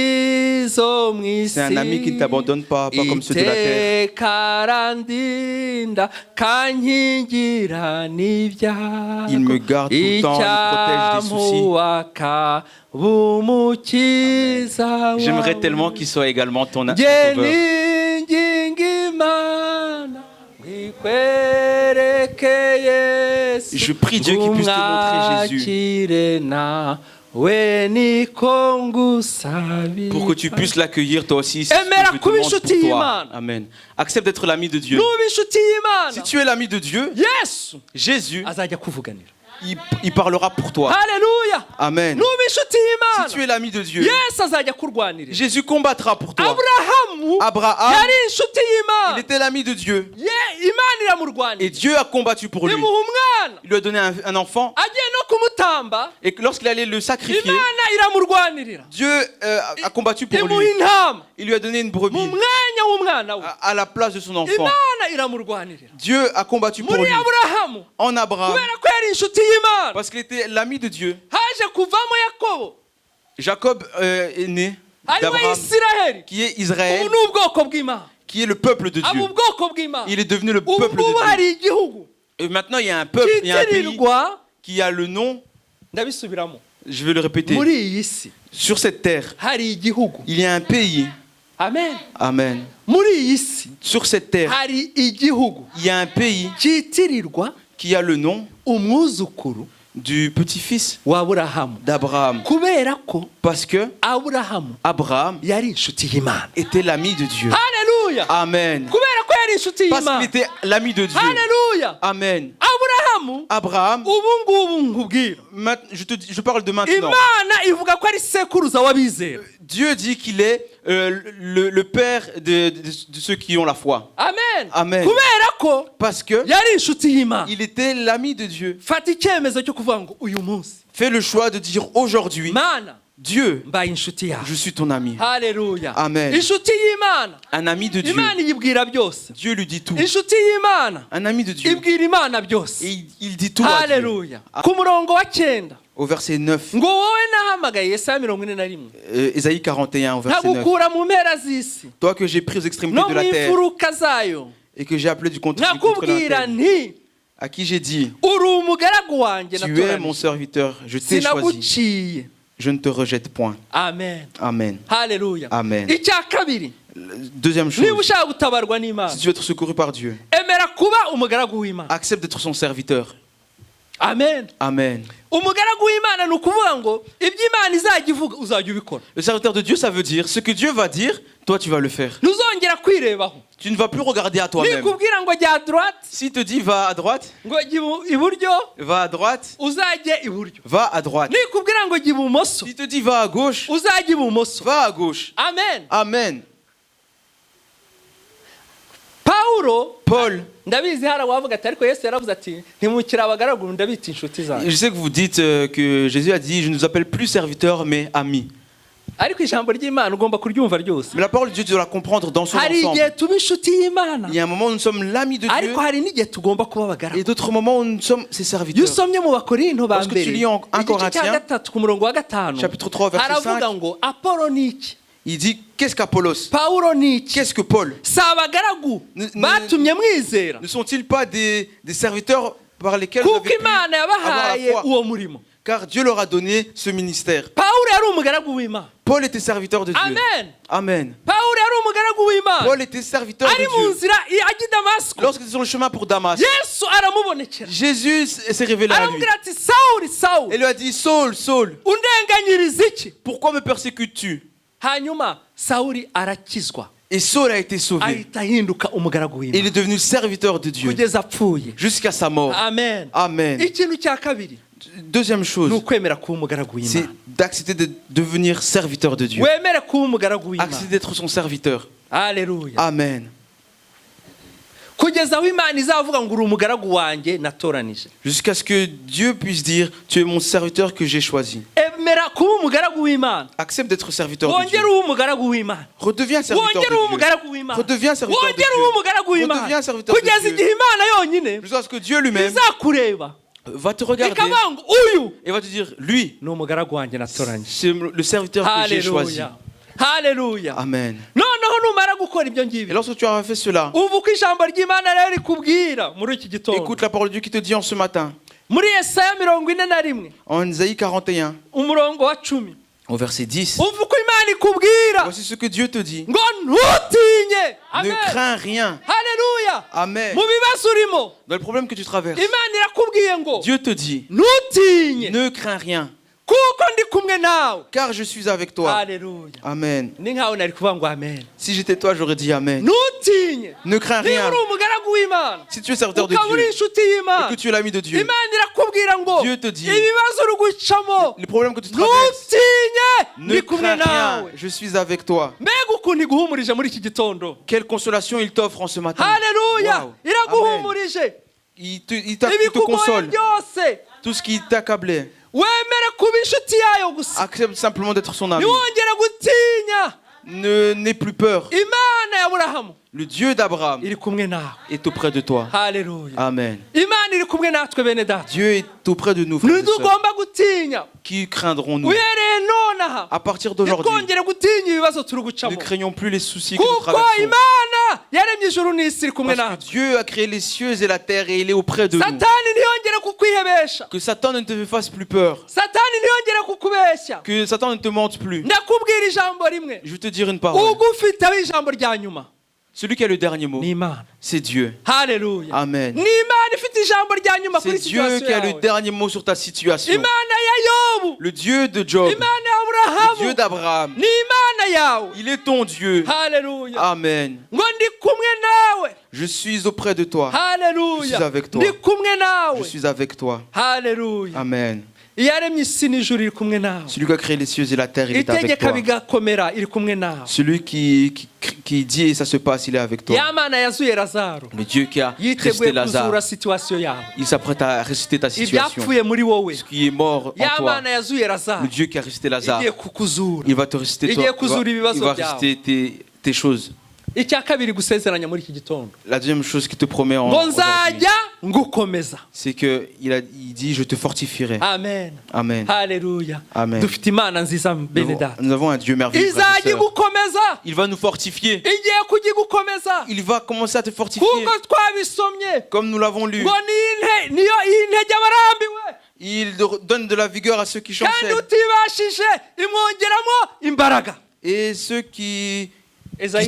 Speaker 1: Sinkizo mu isi.
Speaker 2: C'est un ami qui ne t'abandonne pas comme ceux de la terre.
Speaker 1: Iteka arandinda kankingira n'ibyago.
Speaker 2: Il me garde tout le temps, il me protège des soucis.
Speaker 1: Icyamuwaka bumukiza wawe.
Speaker 2: J'aimerais tellement qu'il soit également ton
Speaker 1: Nge
Speaker 2: sauveur.
Speaker 1: ninginga Imana ngikwereke Yesu.
Speaker 2: Je prie Dieu qu'il puisse te montrer Jésus.
Speaker 1: Umwakire nawe niko ngusabira.
Speaker 2: Pour que tu puisses l'accueillir toi aussi. C'est ce que
Speaker 1: Emera
Speaker 2: je
Speaker 1: kuba
Speaker 2: demande
Speaker 1: inshuti
Speaker 2: pour toi.
Speaker 1: y'Imana.
Speaker 2: Amen. Accepte d'être l'ami de Dieu.
Speaker 1: Nuba inshuti y'Imana,
Speaker 2: Si tu es l'ami de Dieu,
Speaker 1: Yesu
Speaker 2: Jésus,
Speaker 1: azajya kuvuganira.
Speaker 2: il parlera pour toi.
Speaker 1: Haleluya.
Speaker 2: Amen.
Speaker 1: Nuba inshuti y'Imana,
Speaker 2: Si tu es l'ami de Dieu,
Speaker 1: Yesu azajya kurwanirira.
Speaker 2: Jésus combattra pour toi.
Speaker 1: Aburahamu
Speaker 2: Abraham,
Speaker 1: yari inshuti
Speaker 2: il
Speaker 1: y'Imana.
Speaker 2: était l'ami de Dieu.
Speaker 1: Imana iramurwanira.
Speaker 2: Et Dieu a combattu pour lui.
Speaker 1: Imuha umwana.
Speaker 2: Il lui a donné un enfant.
Speaker 1: Agiye no kumutamba,
Speaker 2: Et lorsqu'il allait le sacrifier,
Speaker 1: Imana iramurwanirira.
Speaker 2: Dieu a combattu pour
Speaker 1: Imuha
Speaker 2: lui.
Speaker 1: intama
Speaker 2: Il lui a donné une
Speaker 1: mu
Speaker 2: brebis
Speaker 1: mwanya w'umwana we.
Speaker 2: à la place de son enfant.
Speaker 1: Imana iramurwanirira.
Speaker 2: Dieu a combattu pour
Speaker 1: Muri
Speaker 2: lui.
Speaker 1: Aburahamu,
Speaker 2: En Abraham,
Speaker 1: kubera ko yari inshuti y'Imana,
Speaker 2: parce qu'il était l'ami de Dieu.
Speaker 1: haje kuvamo Yakobo,
Speaker 2: Jacob est né
Speaker 1: ariwe
Speaker 2: d'Abraham,
Speaker 1: Isiraheli.
Speaker 2: qui est
Speaker 1: Ubu
Speaker 2: Israël,
Speaker 1: ni ubwoko bw'Imana.
Speaker 2: qui est le peuple de
Speaker 1: Aba
Speaker 2: Dieu.
Speaker 1: ubwoko bw'Imana.
Speaker 2: Il est devenu le
Speaker 1: Ubu
Speaker 2: peuple de
Speaker 1: ngubu
Speaker 2: Dieu.
Speaker 1: hari igihugu
Speaker 2: Et maintenant, il y a un peuple, il y a un pays
Speaker 1: kitirirwa,
Speaker 2: qui a le nom,
Speaker 1: ndabisubiramo,
Speaker 2: je vais le répéter,
Speaker 1: muri iyi si
Speaker 2: sur cette terre,
Speaker 1: hari igihugu.
Speaker 2: il y a un pays,
Speaker 1: Amen.
Speaker 2: amen,
Speaker 1: Muri iyi si
Speaker 2: sur cette terre,
Speaker 1: hari igihugu
Speaker 2: il y a un pays
Speaker 1: kitirirwa
Speaker 2: qui a le nom
Speaker 1: umwuzukuru
Speaker 2: du petit-fils
Speaker 1: wa Aburahamu,
Speaker 2: d'Abraham.
Speaker 1: kubera ko
Speaker 2: Parce que
Speaker 1: Aburahamu
Speaker 2: Abraham
Speaker 1: yari inshuti y'Imana.
Speaker 2: était l'ami de Dieu.
Speaker 1: Haleluya.
Speaker 2: Amen.
Speaker 1: Kubera ko yari inshuti
Speaker 2: Parce qu'il
Speaker 1: y'Imana.
Speaker 2: était l'ami de Dieu.
Speaker 1: Haleluya.
Speaker 2: Amen.
Speaker 1: Aburahamu
Speaker 2: Abraham,
Speaker 1: ubu ngubu nkubwira,
Speaker 2: je parle de maintenant.
Speaker 1: Imana ivuga ko ari sekuruza w'abizera.
Speaker 2: Dieu dit qu'il est le père de ceux qui ont la foi.
Speaker 1: Amen.
Speaker 2: Amen.
Speaker 1: Kubera ko
Speaker 2: Parce que
Speaker 1: yari inshuti y'Imana.
Speaker 2: il était l'ami de Dieu.
Speaker 1: Fata icyemezo cyo kuvuga ngo uyu munsi
Speaker 2: Fais le choix de dire aujourd'hui,
Speaker 1: Mana
Speaker 2: Dieu,
Speaker 1: mbaye inshuti yawe.
Speaker 2: je suis ton ami.
Speaker 1: Haleluya.
Speaker 2: Amen.
Speaker 1: Inshuti y'Imana,
Speaker 2: Un ami de Dieu.
Speaker 1: Imana iyibwira byose.
Speaker 2: Dieu lui dit tout.
Speaker 1: Inshuti y'Imana
Speaker 2: Un ami de Dieu.
Speaker 1: ibwira Imana byose.
Speaker 2: Et il dit tout à Dieu.
Speaker 1: Haleluya. Ku murongo wa 9
Speaker 2: Au verset 9,
Speaker 1: ngo wowe nahamagaye Yesaya 41,
Speaker 2: Ésaïe 41, au verset 9.
Speaker 1: nkagukura mu mpera z'isi
Speaker 2: Toi que j'ai pris aux extrémités
Speaker 1: no
Speaker 2: de
Speaker 1: mu
Speaker 2: la terre
Speaker 1: imfuruka zayo,
Speaker 2: et que j'ai appelé du contre la
Speaker 1: nkakubwira
Speaker 2: terre,
Speaker 1: nti
Speaker 2: à qui j'ai dit,
Speaker 1: uri umugaragu wanjye
Speaker 2: tu es mon
Speaker 1: natoranije,
Speaker 2: serviteur, je t'ai choisi,
Speaker 1: sinaguciye.
Speaker 2: je ne te rejette point.
Speaker 1: Amen.
Speaker 2: Amen.
Speaker 1: Haleluya.
Speaker 2: Amen.
Speaker 1: Icya kabiri,
Speaker 2: Deuxième
Speaker 1: niba
Speaker 2: chose,
Speaker 1: ushaka gutabarwa n'Imana,
Speaker 2: si tu veux être secouru par Dieu,
Speaker 1: emera kuba umugaragu w'Imana.
Speaker 2: accepte d'être son serviteur.
Speaker 1: Amen.
Speaker 2: Amen.
Speaker 1: Umugaragu w'Imana ni ukuvuga ngo ibyo Imana izajya ivuga uzajya ubikora.
Speaker 2: Le serviteur de Dieu, ça veut dire ce que Dieu va dire, toi tu vas le faire.
Speaker 1: Ntuzongera kwirebaho.
Speaker 2: Tu ne vas plus regarder à toi-même.
Speaker 1: Nikubwira ngo jya à droite,
Speaker 2: S'il te dit va à droite,
Speaker 1: ngo jya iburyo,
Speaker 2: va à droite,
Speaker 1: uzajye iburyo.
Speaker 2: va à droite.
Speaker 1: Nikubwira ngo jya ibumoso,
Speaker 2: S'il te dit va à gauche,
Speaker 1: uzajye ibumoso.
Speaker 2: va à gauche.
Speaker 1: Amen.
Speaker 2: Amen.
Speaker 1: Paulo,
Speaker 2: Paul,
Speaker 1: ndabizi hari abavuga ati ariko Yesu yaravuze ati ntimukiri abagaragu ndabita inshuti zanjye.
Speaker 2: je sais que vous dites que Jésus a dit, je ne vous appelle plus serviteurs mais amis.
Speaker 1: Ariko ijambo ry'Imana ugomba kuryumva ryose.
Speaker 2: Mais la parole de Dieu, tu dois la comprendre dans son
Speaker 1: Hari igihe
Speaker 2: ensemble.
Speaker 1: tuba inshuti y'Imana,
Speaker 2: Il y a un moment où nous sommes l'ami de Dieu
Speaker 1: ariko hari n'igihe tugomba kuba
Speaker 2: et
Speaker 1: abagaragu.
Speaker 2: d'autres moments où nous sommes ses
Speaker 1: Iyo
Speaker 2: serviteurs.
Speaker 1: usomye mu Bakorinto ba
Speaker 2: Lorsque tu
Speaker 1: mbere
Speaker 2: lis en 1
Speaker 1: igice cya
Speaker 2: Corinthiens,
Speaker 1: 3 ku murongo wa 5,
Speaker 2: chapitre 3, verset
Speaker 1: haravuga
Speaker 2: 5,
Speaker 1: ngo Apolo ni iki,
Speaker 2: il dit, qu'est-ce qu'Apollos?
Speaker 1: Paulo ni iki,
Speaker 2: Qu'est-ce que Paul?
Speaker 1: si abagaragu batumye mwizera
Speaker 2: Ne sont-ils pas des serviteurs par lesquels vous
Speaker 1: kuko
Speaker 2: avez pu
Speaker 1: Imana
Speaker 2: avoir la
Speaker 1: yabahaye
Speaker 2: foi?
Speaker 1: uwo murimo.
Speaker 2: Car Dieu leur a donné ce ministère.
Speaker 1: Paulo yari umugaragu w'Imana.
Speaker 2: Paul était serviteur de Dieu.
Speaker 1: Amen.
Speaker 2: Amen.
Speaker 1: Paulo yari umugaragu w'Imana,
Speaker 2: Paul était serviteur de
Speaker 1: ari mu
Speaker 2: Dieu.
Speaker 1: nzira ajya i Damasiko,
Speaker 2: Lorsqu'il était sur le chemin pour Damas,
Speaker 1: Yesu aramubonekera
Speaker 2: Jésus s'est révélé à lui.
Speaker 1: aramubwira ati Sawuli, Sawuli,
Speaker 2: Et lui a dit, Saul, Saul,
Speaker 1: undenganyiriza iki?
Speaker 2: pourquoi me persécutes-tu?
Speaker 1: Hanyuma Sawuli arakizwa,
Speaker 2: Et Saul a été sauvé.
Speaker 1: ahita ahinduka umugaragu
Speaker 2: Et il
Speaker 1: w'Imana
Speaker 2: est devenu serviteur de Dieu
Speaker 1: kugeza apfuye.
Speaker 2: jusqu'à sa mort.
Speaker 1: Amen.
Speaker 2: Amen.
Speaker 1: Ikintu cya kabiri
Speaker 2: Deuxième
Speaker 1: ni
Speaker 2: chose,
Speaker 1: ukwemera kuba umugaragu
Speaker 2: c'est
Speaker 1: w'Imana.
Speaker 2: d'accepter de devenir serviteur de Dieu.
Speaker 1: Wemere kuba umugaragu w'Imana.
Speaker 2: Accepter d'être son serviteur.
Speaker 1: Haleluya.
Speaker 2: Amen.
Speaker 1: kugeza aho imana izavuga ngo uri umugaragu wanjye natoranije.
Speaker 2: Jusqu'à ce que Dieu puisse dire, tu es mon serviteur que j'ai choisi.
Speaker 1: Emera kuba umugaragu w'Imana.
Speaker 2: Accepte d'être serviteur de Dieu.
Speaker 1: Wongere ube umugaragu w'Imana.
Speaker 2: Redeviens serviteur
Speaker 1: Wongere ube
Speaker 2: de Dieu.
Speaker 1: umugaragu w'Imana.
Speaker 2: Redeviens serviteur de
Speaker 1: Wongere ube umugaragu
Speaker 2: Dieu.
Speaker 1: w'Imana.
Speaker 2: Redeviens serviteur de
Speaker 1: Kugeza
Speaker 2: Dieu.
Speaker 1: igihe Imana yonyine
Speaker 2: Jusqu'à ce que Dieu lui-même
Speaker 1: izakureba
Speaker 2: va te regarder
Speaker 1: ikavuga ngo uyu
Speaker 2: et va te dire, lui,
Speaker 1: ni umugaragu wanjye natoranyije.
Speaker 2: c'est le serviteur que j'ai choisi.
Speaker 1: Haleluya. Haleluya.
Speaker 2: Amen.
Speaker 1: Noneho numara gukora ibyo
Speaker 2: Et
Speaker 1: ngibyo,
Speaker 2: lorsque tu auras fait cela,
Speaker 1: ubu uko ijambo ry'Imana rero rikubwira muri iki gitondo.
Speaker 2: écoute la parole de Dieu qui te dit en ce matin,
Speaker 1: Muri Yesaya 41
Speaker 2: en Isaïe 41,
Speaker 1: umurongo wa 10.
Speaker 2: au verset 10,
Speaker 1: Ubu uko Imana ikubwira
Speaker 2: voici ce que Dieu te dit.
Speaker 1: ngo ntutinye.
Speaker 2: Ne
Speaker 1: Amen.
Speaker 2: crains rien.
Speaker 1: Haleluya.
Speaker 2: Amen.
Speaker 1: Mu bibazo urimo,
Speaker 2: Dans le problème que tu traverses,
Speaker 1: Imana irakubwiye ngo
Speaker 2: Dieu te dit,
Speaker 1: ntutinye
Speaker 2: ne crains rien,
Speaker 1: kuko ndi kumwe nawe.
Speaker 2: car je suis avec toi.
Speaker 1: Haleluya.
Speaker 2: Amen.
Speaker 1: Ni nkaho nari kuvuga ngo amen.
Speaker 2: Si j'étais toi, j'aurais dit Amen.
Speaker 1: Ntutinye.
Speaker 2: Ne crains
Speaker 1: Niba
Speaker 2: rien.
Speaker 1: uri umugaragu w'Imana,
Speaker 2: Si tu es serviteur de
Speaker 1: ukaba uri
Speaker 2: Dieu
Speaker 1: inshuti
Speaker 2: et
Speaker 1: y'Imana,
Speaker 2: que tu es l'ami de Dieu,
Speaker 1: Imana irakubwira ngo
Speaker 2: Dieu te dit,
Speaker 1: ibibazo uri gucamo
Speaker 2: les problèmes que tu traverses,
Speaker 1: ntutinye
Speaker 2: ne
Speaker 1: ndi kumwe
Speaker 2: crains rien,
Speaker 1: nawe.
Speaker 2: je suis avec toi.
Speaker 1: Mbega ukuntu iguhumurije muri iki gitondo.
Speaker 2: Quelle consolation il t'offre en ce matin.
Speaker 1: Haleluya.
Speaker 2: Wow. Amen.
Speaker 1: Iraguhumurije.
Speaker 2: Il te
Speaker 1: Ibikugoye
Speaker 2: console.
Speaker 1: byose
Speaker 2: Tout ce qui t'accablait,
Speaker 1: wemere kuba inshuti yayo gusa.
Speaker 2: accepte simplement d'être son ami.
Speaker 1: Ntiwongere gutinya.
Speaker 2: N'aie plus peur.
Speaker 1: Imana ya Aburahamu
Speaker 2: Le Dieu d'Abraham
Speaker 1: iri kumwe nawe.
Speaker 2: est auprès de toi.
Speaker 1: Haleluya.
Speaker 2: Amen.
Speaker 1: Imana iri kumwe natwe bene data.
Speaker 2: Dieu est auprès de nous, frères et sœurs.
Speaker 1: Ntitugomba gutinya.
Speaker 2: Qui craindrons-nous?
Speaker 1: Uhereye nonaha
Speaker 2: À partir d'aujourd'hui,
Speaker 1: ntitwongere gutinya ibibazo turi
Speaker 2: ne
Speaker 1: gucamo,
Speaker 2: craignons plus les soucis que nous
Speaker 1: kuko
Speaker 2: traversons.
Speaker 1: Imana yaremye ijuru n'isi iri kumwe
Speaker 2: Parce
Speaker 1: natwe.
Speaker 2: que Dieu a créé les cieux et la terre et il est auprès de nous.
Speaker 1: Satani ntiyongere kukwihebesha.
Speaker 2: Que Satan ne te fasse plus peur.
Speaker 1: Satani ntiyongere kukubeshya.
Speaker 2: Que Satan ne te mente plus.
Speaker 1: Ndakubwira ijambo rimwe,
Speaker 2: Je vais te dire une parole.
Speaker 1: ugufiteho ijambo rya nyuma
Speaker 2: Celui qui a le dernier mot,
Speaker 1: ni Imana.
Speaker 2: c'est Dieu.
Speaker 1: Haleluya.
Speaker 2: Amen.
Speaker 1: Ni Imana ifite ijambo rya nyuma
Speaker 2: C'est
Speaker 1: kuri
Speaker 2: Dieu
Speaker 1: situation
Speaker 2: qui a le
Speaker 1: yawe.
Speaker 2: dernier mot sur ta situation.
Speaker 1: Imana ya Yobu,
Speaker 2: Le Dieu de Job,
Speaker 1: Imana ya
Speaker 2: le Dieu
Speaker 1: Aburahamu,
Speaker 2: d'Abraham,
Speaker 1: ni Imana yawe.
Speaker 2: il est ton Dieu.
Speaker 1: Haleluya.
Speaker 2: Amen.
Speaker 1: Ngo ndi kumwe nawe.
Speaker 2: Je suis auprès de toi.
Speaker 1: Haleluya.
Speaker 2: Je suis avec toi.
Speaker 1: Ndi kumwe
Speaker 2: Je
Speaker 1: nawe.
Speaker 2: suis avec toi.
Speaker 1: Haleluya.
Speaker 2: Amen.
Speaker 1: Iyaremye isi n'ijuru iri kumwe nawe.
Speaker 2: Celui qui a créé les cieux et la terre, il est avec
Speaker 1: Itegeka
Speaker 2: toi.
Speaker 1: bigakomera iri kumwe nawe.
Speaker 2: Celui qui dit et ça se passe, il est avec toi.
Speaker 1: Ya Mana yazuye Lazaro
Speaker 2: Le Dieu qui a
Speaker 1: yiteguye
Speaker 2: ressuscité Lazare,
Speaker 1: kuzura situation yawe.
Speaker 2: il s'apprête à ressusciter ta situation.
Speaker 1: Ibyapfuye muri wowe,
Speaker 2: Ce qui est mort
Speaker 1: ya
Speaker 2: en toi,
Speaker 1: Mana yazuye Lazaro
Speaker 2: le Dieu qui a ressuscité Lazare,
Speaker 1: igiye kukuzura.
Speaker 2: il va te ressusciter
Speaker 1: Il
Speaker 2: toi.
Speaker 1: y a kuzura ibibazo
Speaker 2: Il va
Speaker 1: byawe.
Speaker 2: ressusciter tes choses.
Speaker 1: Icya kabiri gusezeranya muri iki gitondo,
Speaker 2: La deuxième chose qu'il te promet
Speaker 1: ngo
Speaker 2: aujourd'hui,
Speaker 1: nzajya ngukomeza.
Speaker 2: c'est qu'il dit je te fortifierai.
Speaker 1: Amen.
Speaker 2: Amen.
Speaker 1: Haleluya.
Speaker 2: Amen.
Speaker 1: Dufite Imana nziza bene data.
Speaker 2: Nous avons un Dieu merveilleux. frères et
Speaker 1: Izajya
Speaker 2: sœurs.
Speaker 1: igukomeza.
Speaker 2: Il va nous fortifier.
Speaker 1: Igiye kugigukomeza.
Speaker 2: Il va commencer à te fortifier.
Speaker 1: Kuko twabisomye.
Speaker 2: Comme nous l'avons lu.
Speaker 1: Ngo niyo intege abarambiwe.
Speaker 2: Il donne de la vigueur à ceux qui
Speaker 1: Kandi
Speaker 2: chancellent.
Speaker 1: utibashije imwongeramo imbaraga.
Speaker 2: Et ceux qui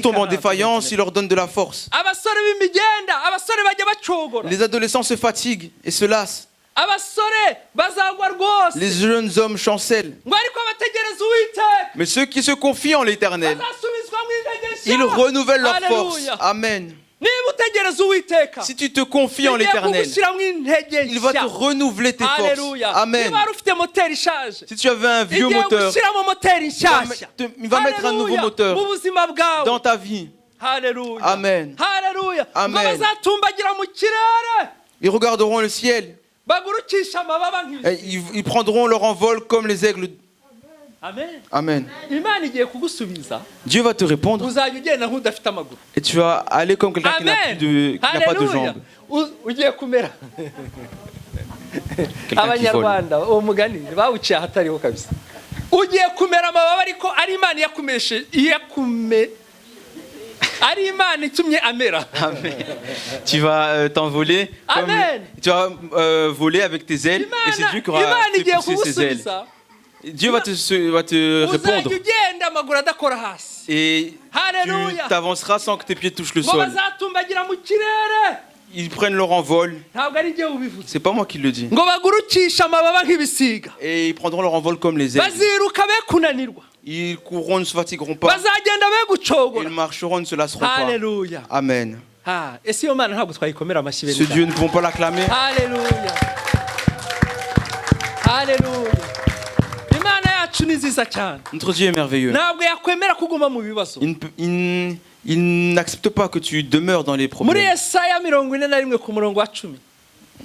Speaker 2: tombent en défaillance, il leur donne de la force.
Speaker 1: Abasore b'imigenda, abasore bajya bacogora.
Speaker 2: Les adolescents se fatiguent et se lassent.
Speaker 1: Abasore bazagwa rwose.
Speaker 2: Les jeunes hommes chancellent.
Speaker 1: Ngo ariko abategereza Uwiteka
Speaker 2: Mais ceux qui se confient en l'Éternel,
Speaker 1: bazasubizwamo intege nshya.
Speaker 2: ils renouvellent leur force.
Speaker 1: Haleluya.
Speaker 2: Amen.
Speaker 1: Niba utegereza Uwiteka,
Speaker 2: Si tu te confies en
Speaker 1: igiye
Speaker 2: l'Éternel,
Speaker 1: kugushyiramo intege
Speaker 2: il va te
Speaker 1: nshya.
Speaker 2: renouveler tes forces.
Speaker 1: Haleluya.
Speaker 2: Amen.
Speaker 1: Niba wari ufite moteri ishaje,
Speaker 2: Si tu avais un vieux
Speaker 1: igiye
Speaker 2: moteur,
Speaker 1: gushyiramo moteri nshyashya.
Speaker 2: il va mettre un nouveau
Speaker 1: Haleluya.
Speaker 2: moteur
Speaker 1: mu buzima bwawe.
Speaker 2: dans ta vie.
Speaker 1: Haleluya.
Speaker 2: Amen.
Speaker 1: Haleluya.
Speaker 2: Amen.
Speaker 1: Ngo bazatumbagira mu kirere,
Speaker 2: Ils regarderont le ciel.
Speaker 1: bagurukisha amababa
Speaker 2: Et
Speaker 1: nk'ibisiga.
Speaker 2: ils prendront leur envol comme les aigles.
Speaker 1: Amen.
Speaker 2: Amen.
Speaker 1: Imana igiye kugusubiza,
Speaker 2: Dieu va te répondre
Speaker 1: uzajya ugenda nk'udafite amaguru.
Speaker 2: et tu vas aller comme quelqu'un qui n'a
Speaker 1: Amen.
Speaker 2: qui n'a pas de
Speaker 1: Haleluya.
Speaker 2: jambes.
Speaker 1: Ugiye kumera.
Speaker 2: Quelqu'un qui vole.
Speaker 1: Abanyarwanda uwo mugani bawuciye ahatariho kabisa. Ugiye kumera amababa ariko ari Imana ari Imana itumye amera.
Speaker 2: Amen. Tu vas t'envoler.
Speaker 1: Amen.
Speaker 2: Tu vas voler avec tes ailes et c'est Dieu qui aura
Speaker 1: Imana
Speaker 2: fait
Speaker 1: igiye
Speaker 2: pousser ses ailes.
Speaker 1: kugusubiza,
Speaker 2: Dieu va te répondre
Speaker 1: uzajya ugenda amaguru adakora hasi.
Speaker 2: et
Speaker 1: Haleluya.
Speaker 2: tu t'avanceras sans que tes pieds touchent le
Speaker 1: Ngo
Speaker 2: sol.
Speaker 1: bazatumbagira mu kirere.
Speaker 2: Ils prennent leur envol.
Speaker 1: Ntabwo ari jye ubivuze.
Speaker 2: C'est pas moi qui le dis.
Speaker 1: Ngo bagurukisha amababa nk'ibisiga.
Speaker 2: Et ils prendront leur envol comme les ailes.
Speaker 1: Baziruka be kunanirwa.
Speaker 2: Ils courront, ne se fatigueront pas.
Speaker 1: Bazagenda be gucogora.
Speaker 2: Ils marcheront, ne se lasseront pas.
Speaker 1: Haleluya.
Speaker 2: Amen.
Speaker 1: Ese iyo Mana ntabwo twayikomera amashyi bene
Speaker 2: Ce
Speaker 1: data.
Speaker 2: Dieu, ne pouvons pas l'acclamer.
Speaker 1: Haleluya. Haleluya. Imana yacu ni nziza cyane.
Speaker 2: Notre Dieu est merveilleux.
Speaker 1: Ntabwo yakwemera kuguma mu bibazo.
Speaker 2: Il Il n'accepte pas que tu demeures dans les
Speaker 1: muri
Speaker 2: problèmes.
Speaker 1: Yesaya 41 ku murongo wa 10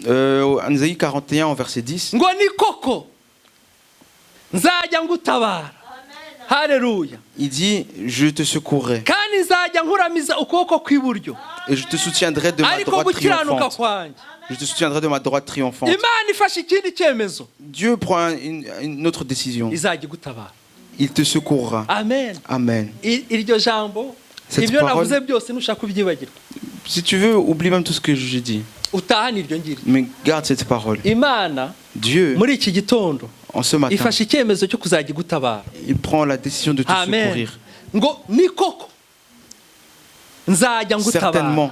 Speaker 2: En Isaïe 41, en verset 10,
Speaker 1: ngo ni koko nzajya ngutabara. Haleluya.
Speaker 2: il dit, je te secourrai
Speaker 1: Kandi nzajya nkuramiza ukuboko kw'iburyo
Speaker 2: et je te soutiendrai de ma
Speaker 1: ariko
Speaker 2: droite
Speaker 1: gukiranuka
Speaker 2: triomphante.
Speaker 1: kwanjye.
Speaker 2: Je te soutiendrai de ma droite triomphante.
Speaker 1: Imana ifashe ikindi cyemezo,
Speaker 2: Dieu prend une autre décision.
Speaker 1: izajya igutabara.
Speaker 2: Il te secourra.
Speaker 1: Amen.
Speaker 2: Amen.
Speaker 1: Iryo jambo
Speaker 2: Cette
Speaker 1: ibyo
Speaker 2: parole-
Speaker 1: navuze byose nushaka kubyibagirwa
Speaker 2: Si tu veux, oublie même tout ce que j'ai dit.
Speaker 1: utahana iryo ngiryo.
Speaker 2: Mais garde cette parole.
Speaker 1: Imana
Speaker 2: Dieu,
Speaker 1: muri iki gitondo
Speaker 2: en ce matin,
Speaker 1: ifashe icyemezo cyo kuzajya igutabara.
Speaker 2: il prend la décision de te
Speaker 1: Amen.
Speaker 2: secourir.
Speaker 1: Ngo ni koko nzajya ngutabara
Speaker 2: Certainement,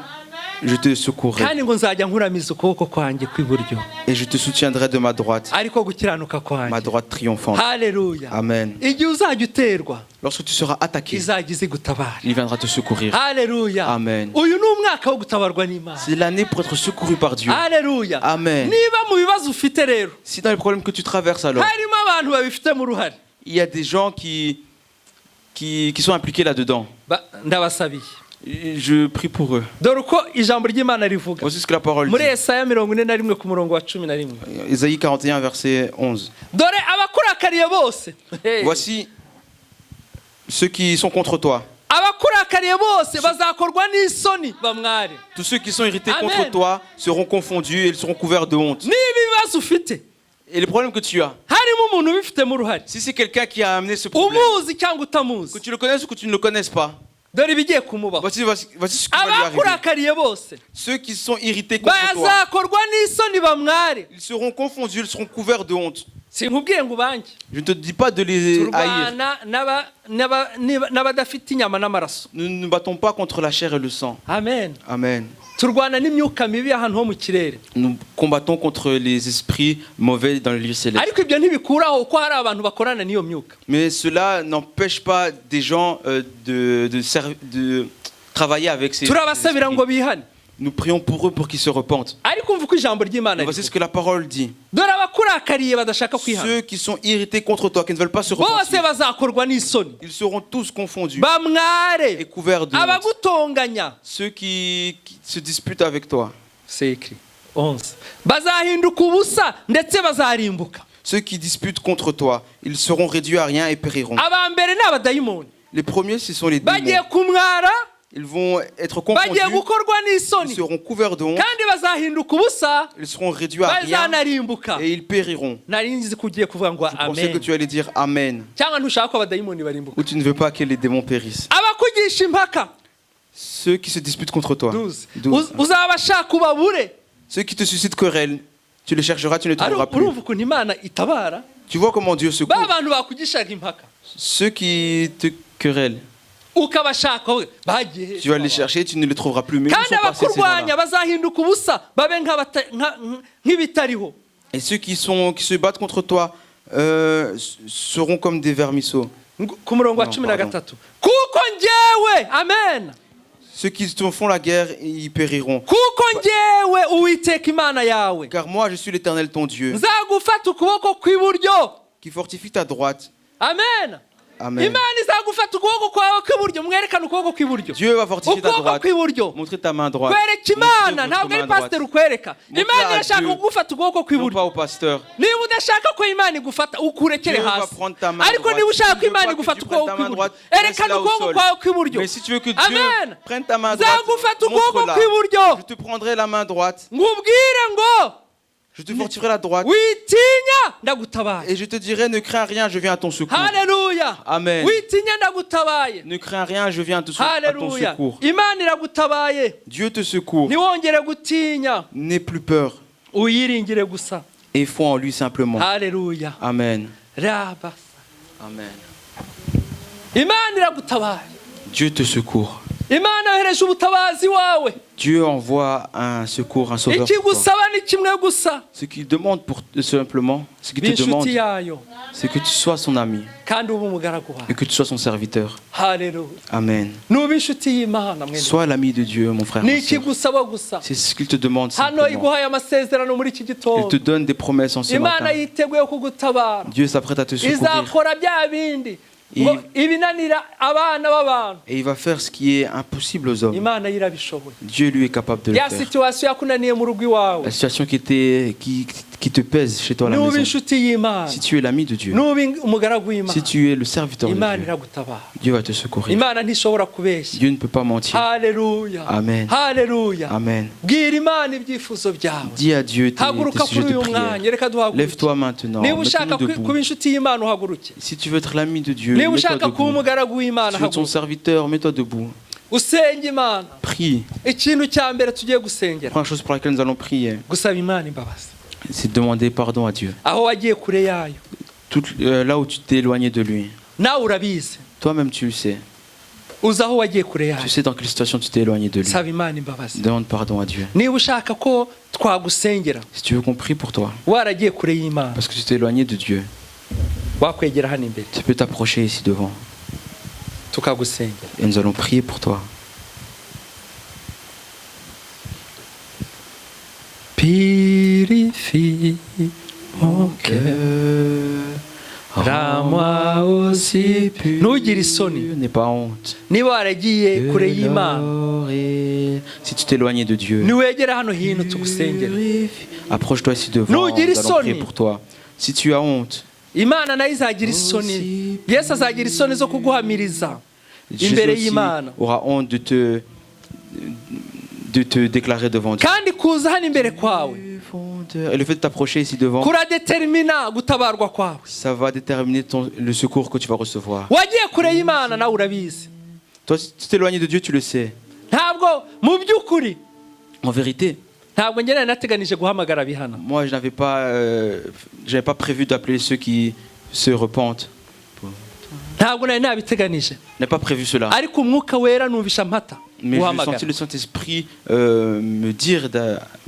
Speaker 2: je te secourrai
Speaker 1: kandi ngo nzajya nkuramiza ukuboko kwanjye kw'iburyo
Speaker 2: et je te soutiendrai de ma droite,
Speaker 1: ariko gukiranuka
Speaker 2: ma
Speaker 1: kwanjye.
Speaker 2: droite triomphante.
Speaker 1: Haleluya.
Speaker 2: Amen.
Speaker 1: Igihe uzajya uterwa
Speaker 2: Lorsque tu seras attaqué,
Speaker 1: izajya izigutabara.
Speaker 2: il viendra te secourir.
Speaker 1: Haleluya.
Speaker 2: Amen.
Speaker 1: Uyu ni umwaka wo gutabarwa n'Imana.
Speaker 2: C'est l'année pour être secouru par Dieu.
Speaker 1: Haleluya.
Speaker 2: Amen.
Speaker 1: Niba mu bibazo ufite rero
Speaker 2: Si dans les problèmes que tu traverses alors,
Speaker 1: harimo abantu babifitemo uruhare,
Speaker 2: il y a des gens qui sont impliqués là-dedans.
Speaker 1: ndabasabiye
Speaker 2: Et je prie pour eux.
Speaker 1: dore uko ijambo ry'Imana rivuga
Speaker 2: Voici ce que la parole
Speaker 1: muri
Speaker 2: dit.
Speaker 1: Yesaya 41 ku murongo wa 11.
Speaker 2: Isaïe 41, verset 11.
Speaker 1: Dore abakurakariye bose,
Speaker 2: Voici ceux qui sont contre toi.
Speaker 1: abakurakariye bose bazakorwa n'isoni bamware.
Speaker 2: Tous ceux qui sont irrités
Speaker 1: Amen.
Speaker 2: contre toi seront confondus et ils seront couverts de honte.
Speaker 1: Niba ibibazo ufite
Speaker 2: Et les problèmes que tu as,
Speaker 1: harimo umuntu ubifitemo uruhare,
Speaker 2: si c'est quelqu'un qui a amené ce problème,
Speaker 1: umuzi cyangwa utamuzi,
Speaker 2: que tu le connaisses ou que tu ne le connaisses pas,
Speaker 1: dore ibigiye kumubaho.
Speaker 2: voici ce qui va lui arriver.
Speaker 1: Abakurakariye bose
Speaker 2: Ceux qui sont irrités contre toi,
Speaker 1: bazakorwa n'isoni bamware.
Speaker 2: ils seront confondus, ils seront couverts de honte.
Speaker 1: Sinkubwiye ngo ubange
Speaker 2: Je ne te dis pas de les haïr.
Speaker 1: turwana n'abadafite inyama n'amaraso.
Speaker 2: Nous ne battons pas contre la chair et le sang.
Speaker 1: Amen.
Speaker 2: Amen.
Speaker 1: Turwana n'imyuka mibi ahantu ho mu kirere,
Speaker 2: Nous combattons contre les esprits mauvais dans le lieu céleste.
Speaker 1: ariko ibyo ntibikuraho ko hari abantu bakorana n'iyo myuka.
Speaker 2: Mais cela n'empêche pas des gens de travailler avec ces
Speaker 1: Turabasabira ngo
Speaker 2: esprits.
Speaker 1: bihane,
Speaker 2: Nous prions pour eux pour qu'ils se repentent.
Speaker 1: ariko umva uko ijambo ry'Imana
Speaker 2: Et voici ce
Speaker 1: rivuga.
Speaker 2: que la parole dit.
Speaker 1: Dore abakurakariye badashaka kwihana
Speaker 2: Ceux qui sont irrités contre toi, qui ne veulent pas se
Speaker 1: bose
Speaker 2: repentir,
Speaker 1: bazakorwa n'isoni
Speaker 2: ils seront tous confondus et
Speaker 1: bamware.
Speaker 2: couverts de honte.
Speaker 1: Abagutonganya,
Speaker 2: Ceux qui se disputent avec toi,
Speaker 1: c'est écrit 11, bazahinduka ubusa ndetse bazarimbuka.
Speaker 2: ceux qui disputent contre toi, ils seront réduits à rien et périront.
Speaker 1: Abambere ni abadayimoni
Speaker 2: Les premiers, ce sont les
Speaker 1: bagiye
Speaker 2: démons.
Speaker 1: kumwara,
Speaker 2: Ils vont être
Speaker 1: bagiye
Speaker 2: confondus,
Speaker 1: gukorwa
Speaker 2: ils
Speaker 1: n'isoni
Speaker 2: seront couverts de honte,
Speaker 1: kandi bazahinduka ubusa,
Speaker 2: ils seront réduits à rien
Speaker 1: bazanarimbuka.
Speaker 2: et ils périront.
Speaker 1: Nari nzi ko ugiye kuvuga ngo
Speaker 2: Je pensais que
Speaker 1: amen,
Speaker 2: tu allais dire Amen.
Speaker 1: cyangwa ntushaka ko abadayimoni barimbuka.
Speaker 2: Ou tu ne veux pas que les démons périssent.
Speaker 1: Abakugisha impaka,
Speaker 2: Ceux qui se disputent contre toi.
Speaker 1: 12,
Speaker 2: 12.
Speaker 1: uzabashaka ubabure.
Speaker 2: Ceux qui te suscitent querelle, tu les chercheras, tu ne les trouveras plus.
Speaker 1: Urumva ukuntu Imana itabara
Speaker 2: Tu vois comment Dieu secourt.
Speaker 1: ba bantu bakugishaga impaka,
Speaker 2: Ceux qui te querellent,
Speaker 1: ukabashaka bagiye
Speaker 2: tu vas les chercher, tu ne les trouveras plus. Mais où
Speaker 1: kandi
Speaker 2: sont passés ces
Speaker 1: abakurwanya
Speaker 2: gens-là?
Speaker 1: bazahinduka ubusa babe nk'ibitariho.
Speaker 2: Et ceux qui se battent contre toi seront comme des vermisseaux.
Speaker 1: Ku murongo wa
Speaker 2: Non,
Speaker 1: 13, kuko njyewe, amen,
Speaker 2: Ceux qui te font la guerre, ils périront.
Speaker 1: kuko njyewe Uwiteka Imana yawe
Speaker 2: Car moi, je suis l'Éternel ton Dieu,
Speaker 1: nzagufata ukuboko kw'iburyo.
Speaker 2: qui fortifie ta droite.
Speaker 1: Amen.
Speaker 2: Amen.
Speaker 1: Imana izagufata ukuboko kwawe kw'iburyo, mwerekane ukuboko kw'iburyo,
Speaker 2: Dieu va fortifier ta
Speaker 1: ukuboko
Speaker 2: droite.
Speaker 1: kw'iburyo
Speaker 2: Montrer ta main droite.
Speaker 1: kwereka Imana,
Speaker 2: Montrer
Speaker 1: ntabwo
Speaker 2: votre
Speaker 1: ari
Speaker 2: main droite.
Speaker 1: pasiteri ukwereka.
Speaker 2: Montrer
Speaker 1: Imana
Speaker 2: à
Speaker 1: irashaka
Speaker 2: Dieu.
Speaker 1: kugufata ukuboko
Speaker 2: Non
Speaker 1: kw'iburyo.
Speaker 2: pas au pasteur.
Speaker 1: Niba udashaka ko Imana igufata ukurekere
Speaker 2: Dieu va
Speaker 1: hasi,
Speaker 2: prendre ta main
Speaker 1: ariko
Speaker 2: droite.
Speaker 1: niba ushaka
Speaker 2: Si
Speaker 1: ko
Speaker 2: tu veux
Speaker 1: Imana
Speaker 2: pas que
Speaker 1: igufata
Speaker 2: tu prennes
Speaker 1: ukuboko
Speaker 2: ta main
Speaker 1: kw'iburyo,
Speaker 2: droite,
Speaker 1: erekana
Speaker 2: laisse-la au
Speaker 1: ukuboko
Speaker 2: sol.
Speaker 1: kwawe kw'iburyo.
Speaker 2: Mais si tu veux que Dieu
Speaker 1: Amen.
Speaker 2: prenne ta main droite,
Speaker 1: Nzagufata ukuboko
Speaker 2: montre-la.
Speaker 1: kw'iburyo,
Speaker 2: Je te prendrai la main droite.
Speaker 1: ngubwire ngo
Speaker 2: Je te fortifierai la droite.
Speaker 1: witinya ndagutabaye.
Speaker 2: Et je te dirai, ne crains rien, je viens à ton secours.
Speaker 1: Haleluya.
Speaker 2: Amen.
Speaker 1: Witinya ndagutabaye.
Speaker 2: Ne crains rien, je viens à ton
Speaker 1: Haleluya.
Speaker 2: secours.
Speaker 1: Imana iragutabaye,
Speaker 2: Dieu te secourt.
Speaker 1: ntiwongere gutinya,
Speaker 2: N'aie plus peur
Speaker 1: uyiringire gusa.
Speaker 2: et foi en lui simplement.
Speaker 1: Haleluya.
Speaker 2: Amen.
Speaker 1: Raba.
Speaker 2: Amen.
Speaker 1: Imana iragutabaye.
Speaker 2: Dieu te secourt.
Speaker 1: Imana yohereje ubutabazi wawe.
Speaker 2: Dieu envoie un secours, un sauveur. pour toi.
Speaker 1: Ikigusaba ni kimwe gusa,
Speaker 2: Ce qu'il demande simplement, ce qu'il te demande,
Speaker 1: b'inshuti yayo
Speaker 2: c'est que tu sois son ami
Speaker 1: kandi ube umugaragu wawe.
Speaker 2: et que tu sois son serviteur.
Speaker 1: Haleluya.
Speaker 2: Amen.
Speaker 1: Nuba inshuti y'Imana mwene.
Speaker 2: Sois l'ami de Dieu, mon frère.
Speaker 1: Ni
Speaker 2: ma sœur.
Speaker 1: ikigusaba gusa.
Speaker 2: C'est ce qu'il te demande
Speaker 1: Hano
Speaker 2: simplement.
Speaker 1: iguhaye amasezerano muri iki
Speaker 2: Il te
Speaker 1: gitondo.
Speaker 2: donne des promesses en ce
Speaker 1: Imana
Speaker 2: matin.
Speaker 1: yiteguye kugutabara.
Speaker 2: Dieu s'apprête à te secourir.
Speaker 1: Izakora bya bindi ngo ibinanira abana b'abantu
Speaker 2: Et il va faire ce qui est impossible aux hommes.
Speaker 1: imana yo irabishoboye.
Speaker 2: Dieu, lui, est capable de le
Speaker 1: ya
Speaker 2: faire.
Speaker 1: situwasiyo yakunaniye mu rugo iwawe,
Speaker 2: La situation qui te pèse chez toi à la
Speaker 1: nuba
Speaker 2: maison.
Speaker 1: inshuti y'Imana,
Speaker 2: Si tu es l'ami de Dieu,
Speaker 1: nuba umugaragu w'Imana,
Speaker 2: si tu es le serviteur de
Speaker 1: Imana
Speaker 2: Dieu,
Speaker 1: iragutabara.
Speaker 2: Dieu va te secourir.
Speaker 1: Imana ntishobora kubeshya.
Speaker 2: Dieu ne peut pas mentir.
Speaker 1: Haleluya,
Speaker 2: Amen.
Speaker 1: haleluya.
Speaker 2: Amen.
Speaker 1: Bwira Imana ibyifuzo byawe.
Speaker 2: Dis à Dieu tes
Speaker 1: Haguruka
Speaker 2: sujets
Speaker 1: kuri
Speaker 2: de
Speaker 1: uyu
Speaker 2: prière.
Speaker 1: mwanya, reka duhaguruke.
Speaker 2: Lève-toi maintenant.
Speaker 1: Niba ushaka
Speaker 2: Mettons-nous
Speaker 1: kuba
Speaker 2: debout.
Speaker 1: inshuti y'Imana uhaguruke.
Speaker 2: Si tu veux être l'ami de Dieu,
Speaker 1: Niba
Speaker 2: mets-toi
Speaker 1: ushaka kuba
Speaker 2: debout.
Speaker 1: umugaragu w'Imana
Speaker 2: Si tu veux être son
Speaker 1: haguruka.
Speaker 2: serviteur, mets-toi debout.
Speaker 1: Usenge Imana.
Speaker 2: Prie.
Speaker 1: Ikintu cya mbere tugiye gusengera,
Speaker 2: Première chose pour laquelle nous allons prier,
Speaker 1: gusaba Imana imbabazi.
Speaker 2: c'est de demander pardon à Dieu.
Speaker 1: Aho wagiye kure yayo,
Speaker 2: Là où tu t'es éloigné de lui.
Speaker 1: nawe urabizi.
Speaker 2: Toi-même, tu le sais.
Speaker 1: Uzi aho wagiye kure yayo,
Speaker 2: Tu sais dans quelle situation tu t'es éloigné de lui.
Speaker 1: saba Imana imbabazi.
Speaker 2: Demande pardon à Dieu.
Speaker 1: Niba ushaka ko twagusengera,
Speaker 2: Si tu veux qu'on prie pour toi,
Speaker 1: waragiye kure y'Imana,
Speaker 2: parce que tu t'es éloigné de Dieu,
Speaker 1: wakwegera hano imbere
Speaker 2: tu peux t'approcher ici devant.
Speaker 1: tukagusengera.
Speaker 2: Et nous allons prier pour toi.
Speaker 1: Purifie mon cœur, rends-moi aussi pur. Ntugire isoni
Speaker 2: N'aie pas honte.
Speaker 1: niba waragiye kure y'Imana,
Speaker 2: Si tu t'es éloigné de Dieu,
Speaker 1: niwegera hano hino tugusengere.
Speaker 2: approche-toi ici devant. Nous
Speaker 1: Ntugire
Speaker 2: allons prier
Speaker 1: isoni.
Speaker 2: pour toi. Si tu as honte,
Speaker 1: Imana nayo izagira isoni, Yesu azagira isoni zo kuguhamiriza
Speaker 2: Jésus
Speaker 1: imbere
Speaker 2: aussi
Speaker 1: y'Imana,
Speaker 2: aura honte de te déclarer devant Dieu.
Speaker 1: kandi kuza hano imbere kwawe
Speaker 2: Et le fait de t'approcher ici devant,
Speaker 1: kuradetermina gutabarwa kwawe.
Speaker 2: ça va déterminer le secours que tu vas recevoir.
Speaker 1: Wagiye kure y'Imana nawe urabizi.
Speaker 2: Toi, si tu t'éloignes de Dieu, tu le sais.
Speaker 1: Ntabwo mu by'ukuri,
Speaker 2: En vérité,
Speaker 1: ntabwo njye nari nateganije guhamagara bihana,
Speaker 2: moi, je n'avais pas prévu d'appeler ceux qui se repentent.
Speaker 1: ntabwo nari nabiteganije,
Speaker 2: Je n'ai pas prévu cela.
Speaker 1: ariko umwuka wera numvisha mpata
Speaker 2: Mais j'ai
Speaker 1: guhamagara.
Speaker 2: senti le Saint-Esprit me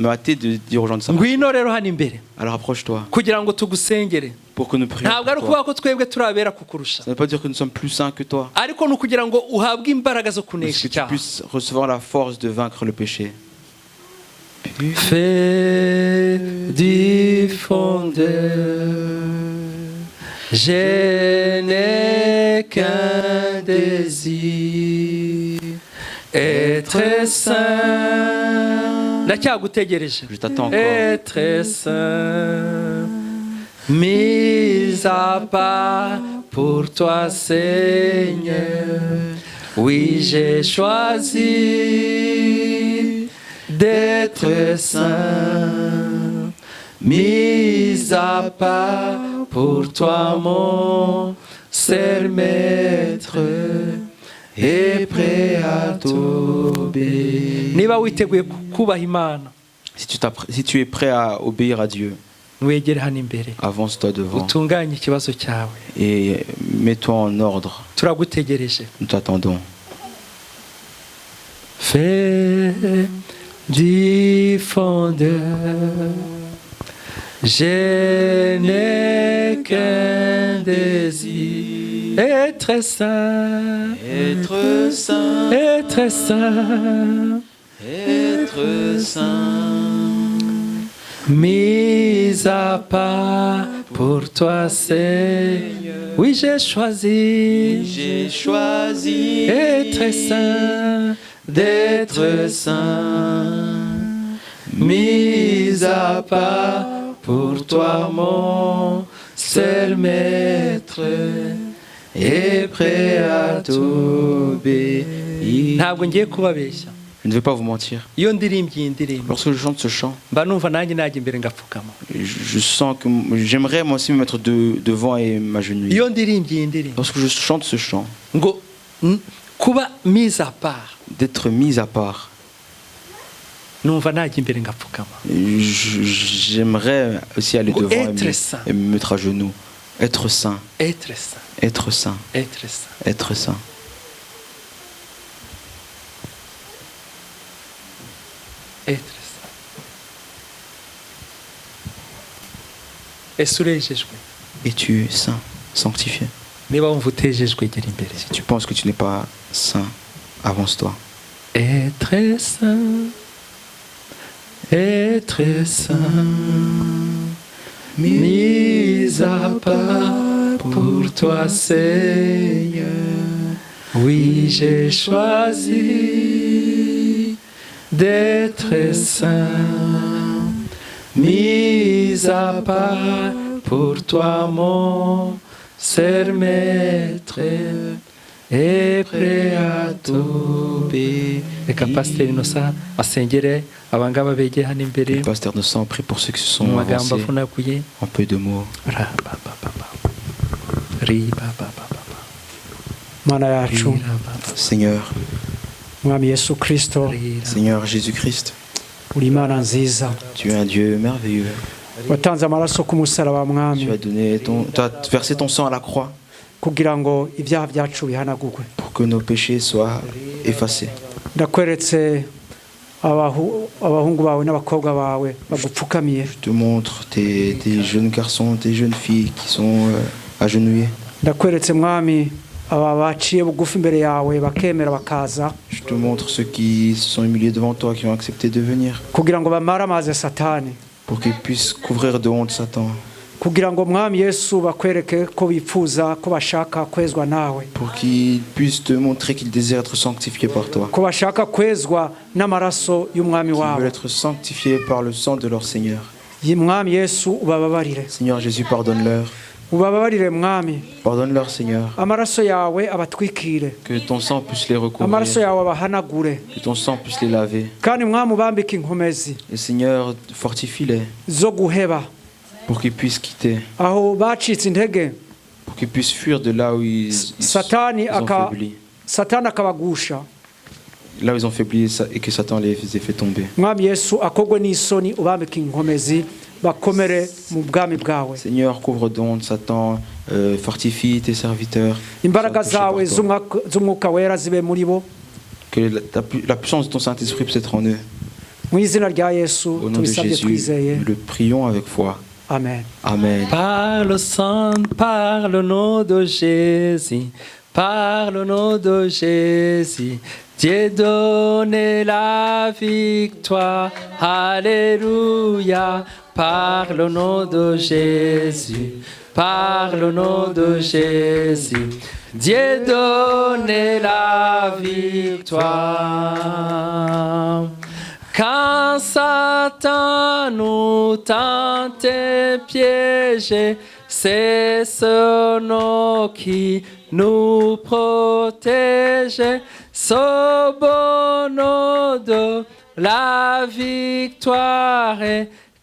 Speaker 2: hâter de dire aux gens de ça.
Speaker 1: Ngwino rero hano imbere
Speaker 2: Alors approche-toi
Speaker 1: kugira ngo tugusengere.
Speaker 2: pour que nous prions
Speaker 1: Ntabwo ari
Speaker 2: pour toi.
Speaker 1: ukuvuga ko twebwe turabera kukurusha,
Speaker 2: Ça ne veut pas dire que nous sommes plus saints que toi.
Speaker 1: ariko ni ukugira ngo uhabwe imbaraga zo
Speaker 2: Mais
Speaker 1: kunesha
Speaker 2: que tu
Speaker 1: icyaha.
Speaker 2: puisses recevoir la force de vaincre le péché.
Speaker 1: Fais du fondeur, je n'ai qu'un désir, être saint. Ndacyagutegereje.
Speaker 2: Je t'attends encore.
Speaker 1: Être saint, mis à part pour toi, Seigneur. Oui, j'ai choisi d'être saint, mis à part pour toi, mon seul maître, et prêt à t'obéir. Niba witeguye kubaha Imana,
Speaker 2: Si tu es prêt à obéir à Dieu,
Speaker 1: wegere hano imbere,
Speaker 2: avance-toi devant
Speaker 1: utunganye ikibazo cyawe.
Speaker 2: et mets-toi en ordre.
Speaker 1: Turagutegereje.
Speaker 2: Nous t'attendons.
Speaker 1: Fais du fondeur, je n'ai qu'un désir, être saint,
Speaker 2: Être saint,
Speaker 1: être saint,
Speaker 2: être saint.
Speaker 1: mis à part pour toi, Seigneur. Oui, j'ai choisi être saint, d'être saint, mis à part pour toi, mon seul maître, et prêt à t'obéir. Ntabwo ngiye kubabeshya,
Speaker 2: Je ne vais pas vous mentir.
Speaker 1: iyo ndirimbye iyi ndirimbo
Speaker 2: Lorsque je chante ce chant,
Speaker 1: mba numva nanjye najya imbere ngapfukama.
Speaker 2: je sens que j'aimerais moi aussi me mettre devant et m'agenouiller.
Speaker 1: Iyo ndirimbye iyi ndirimbo
Speaker 2: Lorsque je chante ce chant,
Speaker 1: ngo kuba mise à part,
Speaker 2: d'être mis à part,
Speaker 1: numva najya imbere ngapfukama.
Speaker 2: j'aimerais aussi aller devant
Speaker 1: Être saint.
Speaker 2: et me mettre à genoux. Être saint,
Speaker 1: Être saint,
Speaker 2: être saint,
Speaker 1: être saint.
Speaker 2: être saint.
Speaker 1: Être saint. Ese urejejwe?
Speaker 2: Es-tu saint, sanctifié?
Speaker 1: Niba wumva utejejwe, gera imbere.
Speaker 2: Si tu penses que tu n'es pas saint, avance-toi.
Speaker 1: Être saint, être saint, mis à part pour toi, Seigneur. Oui, j'ai choisi d'être saint, mis à part pour toi, mon seul maître, et prêt à t'obéir. Reka Pasiteri Innocent asengere abangaba begeye hano imbere
Speaker 2: Le pasteur Innocent prie pour ceux qui se sont
Speaker 1: mu magambo
Speaker 2: avancés
Speaker 1: avunaguye.
Speaker 2: en peu de mots.
Speaker 3: Mana yacu
Speaker 2: Seigneur,
Speaker 3: Mwami Yesu Kristo
Speaker 2: Seigneur Jésus-Christ,
Speaker 3: uri Imana nziza
Speaker 2: tu es un Dieu merveilleux.
Speaker 3: watanze amaraso ku musaraba Mwami
Speaker 2: Tu as versé ton sang à la croix
Speaker 3: kugira ngo ibyaha byacu bihanagurwe.
Speaker 2: pour que nos péchés soient effacés.
Speaker 3: Ndakweretse abahungu bawe n'abakobwa bawe bagupfukamiye.
Speaker 2: Je te montre tes jeunes garçons, tes jeunes filles qui sont agenouillés.
Speaker 3: Ndakweretse Mwami aba baciye bugufi imbere yawe bakemera bakaza
Speaker 2: Je te montre ceux qui se sont humiliés devant toi, qui ont accepté de venir,
Speaker 3: kugira ngo bamaramaze Satani,
Speaker 2: pour qu'ils puissent couvrir de honte Satan,
Speaker 3: kugira ngo Mwami Yesu bakwereke ko bipfuza ko bashaka kwezwa nawe,
Speaker 2: pour qu'ils puissent te montrer qu'ils désirent être sanctifiés par toi,
Speaker 3: ko bashaka kwezwa n'amaraso y'Umwami
Speaker 2: qu'ils veulent
Speaker 3: wawe.
Speaker 2: être sanctifiés par le sang de leur Seigneur.
Speaker 3: Mwami Yesu ubababarire,
Speaker 2: Seigneur Jésus, pardonne-leur.
Speaker 3: ubababarire Mwami,
Speaker 2: Pardonne-leur, Seigneur.
Speaker 3: amaraso yawe abatwikire,
Speaker 2: Que ton sang puisse les
Speaker 3: amaraso
Speaker 2: recouvrir,
Speaker 3: yawe abahanagure,
Speaker 2: que ton sang puisse les laver.
Speaker 3: kandi Mwami ubambike inkomezi
Speaker 2: Et Seigneur, fortifie-les
Speaker 3: zo guheba
Speaker 2: pour qu'ils puissent quitter,
Speaker 3: aho bacitse intege,
Speaker 2: pour qu'ils puissent fuir de là où ils
Speaker 3: Satani
Speaker 2: ont faibli.
Speaker 3: Satani akabagusha.
Speaker 2: Là où ils ont faibli et que Satan les ait fait tomber.
Speaker 3: Mwami Yesu akogwe n'isoni ubambike inkomezi bakomere mu bwami bwawe.
Speaker 2: Seigneur, couvre donc Satan, fortifie tes serviteurs.
Speaker 3: Imbaraga
Speaker 2: Sois touché
Speaker 3: zawe
Speaker 2: par toi.
Speaker 3: z'umwuka wera zibe muri bo,
Speaker 2: Que la puissance de ton Saint-Esprit puisse être en eux.
Speaker 3: mu izina rya Yesu
Speaker 2: Au nom de
Speaker 3: tubisabye
Speaker 2: Jésus,
Speaker 3: twizeye,
Speaker 2: nous le prions avec foi.
Speaker 3: amen.
Speaker 2: Amen.
Speaker 1: Par le sang, par le nom de Jésus, par le nom de Jésus, Dieu donne la victoire. Alléluia. Par le nom de Jésus, par le nom de Jésus, Dieu donne la victoire. Quand Satan nous tente et piège, c'est ce nom qui nous protège. Ce bon nom de la victoire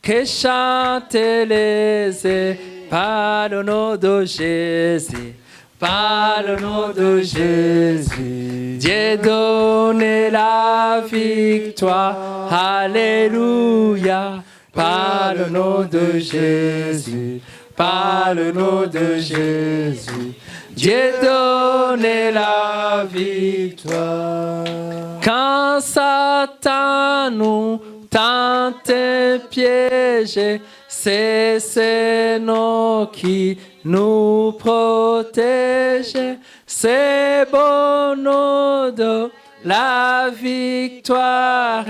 Speaker 1: que chantent les airs. Par le nom de Jésus, par le nom de Jésus, Dieu donne la victoire. Alléluia. Par le nom de Jésus, par le nom de Jésus, Dieu donne la victoire. Quand Satan nous tente et piège, c'est ce nom qui nous protège. C'est bon nom de la victoire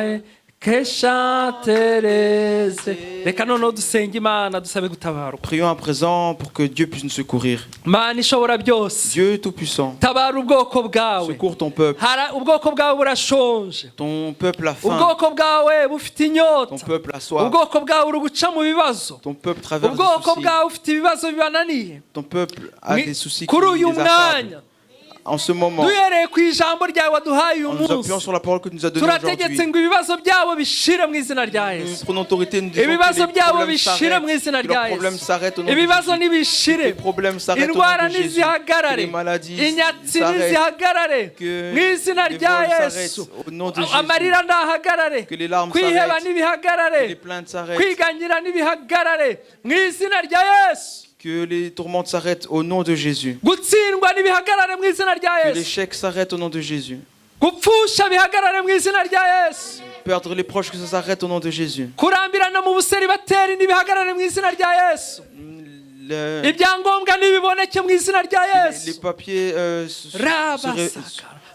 Speaker 1: que chante les airs. Reka noneho dusenga Imana dusabe gutabarwa.
Speaker 2: Prions à présent pour que Dieu puisse nous secourir.
Speaker 1: Mana ishobora byose,
Speaker 2: Dieu Tout-Puissant,
Speaker 1: tabara ubwoko bwawe.
Speaker 2: secours ton peuple.
Speaker 1: Ubwoko bwawe burashonje,
Speaker 2: Ton peuple a faim.
Speaker 1: ubwoko bwawe bufite
Speaker 2: Ton
Speaker 1: inyota,
Speaker 2: peuple a soif.
Speaker 1: ubwoko bwawe uri guca mu bibazo,
Speaker 2: Ton peuple traverse des
Speaker 1: ubwoko
Speaker 2: soucis.
Speaker 1: bwawe ufite ibibazo bibananiye.
Speaker 2: Ton peuple a des soucis qui
Speaker 1: Kuri uyu
Speaker 2: les accablent.
Speaker 1: mwanya
Speaker 2: En ce moment,
Speaker 1: duhereye ku ijambo ryawe waduhaye uyu
Speaker 2: en nous appuyant
Speaker 1: munsi,
Speaker 2: sur la parole que tu nous as donnée
Speaker 1: turategetse
Speaker 2: aujourd'hui,
Speaker 1: ngo ibibazo byabo bishire mu izina rya
Speaker 2: nous
Speaker 1: Yesu.
Speaker 2: prenons autorité, nous disons
Speaker 1: Ibibazo
Speaker 2: que les
Speaker 1: byabo
Speaker 2: problèmes
Speaker 1: bishire mu
Speaker 2: s'arrêtent,
Speaker 1: izina
Speaker 2: que
Speaker 1: rya
Speaker 2: leurs problèmes
Speaker 1: Yesu.
Speaker 2: s'arrêtent au nom de
Speaker 1: Ibibazo
Speaker 2: Jésus.
Speaker 1: nibishire,
Speaker 2: Les problèmes s'arrêtent au nom
Speaker 1: indwara
Speaker 2: de Jésus. Que
Speaker 1: nizihagarare,
Speaker 2: les maladies
Speaker 1: inyatsi
Speaker 2: s'arrêtent.
Speaker 1: nizihagarare
Speaker 2: Que
Speaker 1: mu izina
Speaker 2: les
Speaker 1: rya
Speaker 2: vols
Speaker 1: Yesu.
Speaker 2: s'arrêtent au nom de Jésus.
Speaker 1: Amarira ndahagarare,
Speaker 2: Que les larmes
Speaker 1: kwiheba
Speaker 2: s'arrêtent. Que
Speaker 1: nibihagarare,
Speaker 2: les plaintes s'arrêtent.
Speaker 1: kwiganyira nibihagarare mu izina rya Yesu.
Speaker 2: Que les tourmentes s'arrêtent au nom de Jésus.
Speaker 1: Gutsindwa nibihagarare mu izina rya
Speaker 2: Que
Speaker 1: Yesu.
Speaker 2: l'échec s'arrête au nom de Jésus.
Speaker 1: Gupfusha bihagarare mu izina rya Yesu.
Speaker 2: Perdre les proches, que ça s'arrête au nom de Jésus.
Speaker 1: Kurambirana mu buseribateri nibihagarare mu izina rya Yesu.
Speaker 2: Le-
Speaker 1: Ibyangombwa nibiboneke mu izina rya
Speaker 2: les
Speaker 1: Yesu.
Speaker 2: papiers
Speaker 1: Rabasaka.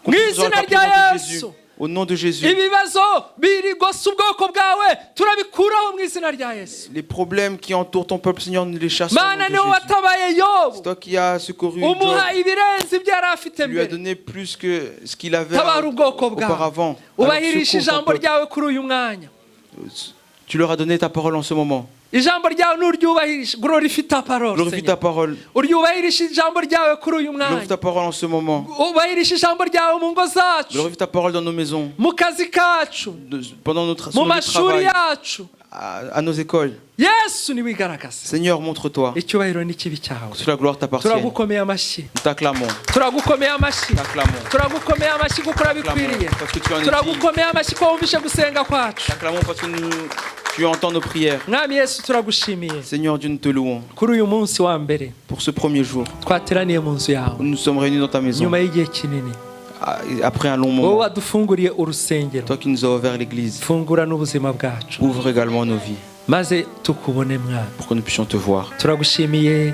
Speaker 2: qu'on
Speaker 1: Mu
Speaker 2: puisse avoir
Speaker 1: izina
Speaker 2: les papiers
Speaker 1: rya
Speaker 2: au nom de Jésus.
Speaker 1: Yesu.
Speaker 2: Au nom de Jésus.
Speaker 1: ibibazo birigose ubwoko bwawe turabikuraho mu izina rya Yesu.
Speaker 2: Les problèmes qui entourent ton peuple, Seigneur, nous les chassons.
Speaker 1: Mana niwe watabaye Yobu,
Speaker 2: C'est toi qui as secouru Job.
Speaker 1: umuha ibirenze ibyo yari afite
Speaker 2: Tu lui as
Speaker 1: mbere.
Speaker 2: donné plus que ce qu'il avait
Speaker 1: Tabara ubwoko bwawe,
Speaker 2: auparavant.
Speaker 1: ubahirisha
Speaker 2: Alors, secours ton
Speaker 1: ijambo
Speaker 2: peuple.
Speaker 1: ryawe kuri uyu mwanya.
Speaker 2: Tu leur as donné ta parole en ce moment.
Speaker 1: Ijambo ryawe nuryubahirisha, glorifie ta parole,
Speaker 2: Glorifie ta
Speaker 1: Seigneur.
Speaker 2: parole.
Speaker 1: Uryubahirisha ijambo ryawe kuri uyu
Speaker 2: Glorifie
Speaker 1: mwanya.
Speaker 2: ta parole en ce moment.
Speaker 1: Ubahirisha ijambo ryawe mu ngo zacu,
Speaker 2: Glorifie ta parole dans nos maisons,
Speaker 1: mu kazi kacu,
Speaker 2: pendant notre
Speaker 1: mu
Speaker 2: sur notre
Speaker 1: mashuri
Speaker 2: travail,
Speaker 1: yacu.
Speaker 2: à nos écoles.
Speaker 1: Yesu niwigaragaze.
Speaker 2: Seigneur, montre-toi.
Speaker 1: Icyubahiro n'ikibi cyawe.
Speaker 2: Que la gloire t'appartienne.
Speaker 1: Turagukomeye amashyi,
Speaker 2: Nous t'acclamons.
Speaker 1: turagukomeye amashyi,
Speaker 2: T'acclamons.
Speaker 1: turagukomeye amashyi kuko urabikwiriye,
Speaker 2: Parce que tu en es digne.
Speaker 1: turagukomeye amashyi ko wumvishe gusenga kwacu.
Speaker 2: T'acclamons parce que tu entends nos prières.
Speaker 1: Mwami Yesu turagushimiye
Speaker 2: Seigneur Dieu, nous te louons
Speaker 1: kuri uyu munsi wa mbere
Speaker 2: pour ce premier jour
Speaker 1: twateraniye mu nzu yawe
Speaker 2: où nous sommes réunis dans ta maison.
Speaker 1: nyuma y'igihe kinini.
Speaker 2: Après un long
Speaker 1: Wowe
Speaker 2: moment,
Speaker 1: wadufunguriye urusengero,
Speaker 2: toi qui nous as ouvert l'église,
Speaker 1: fungura n'ubuzima bwacu
Speaker 2: ouvre également nos vies
Speaker 1: maze tukubone Mwami.
Speaker 2: pour que nous puissions te voir.
Speaker 1: Turagushimiye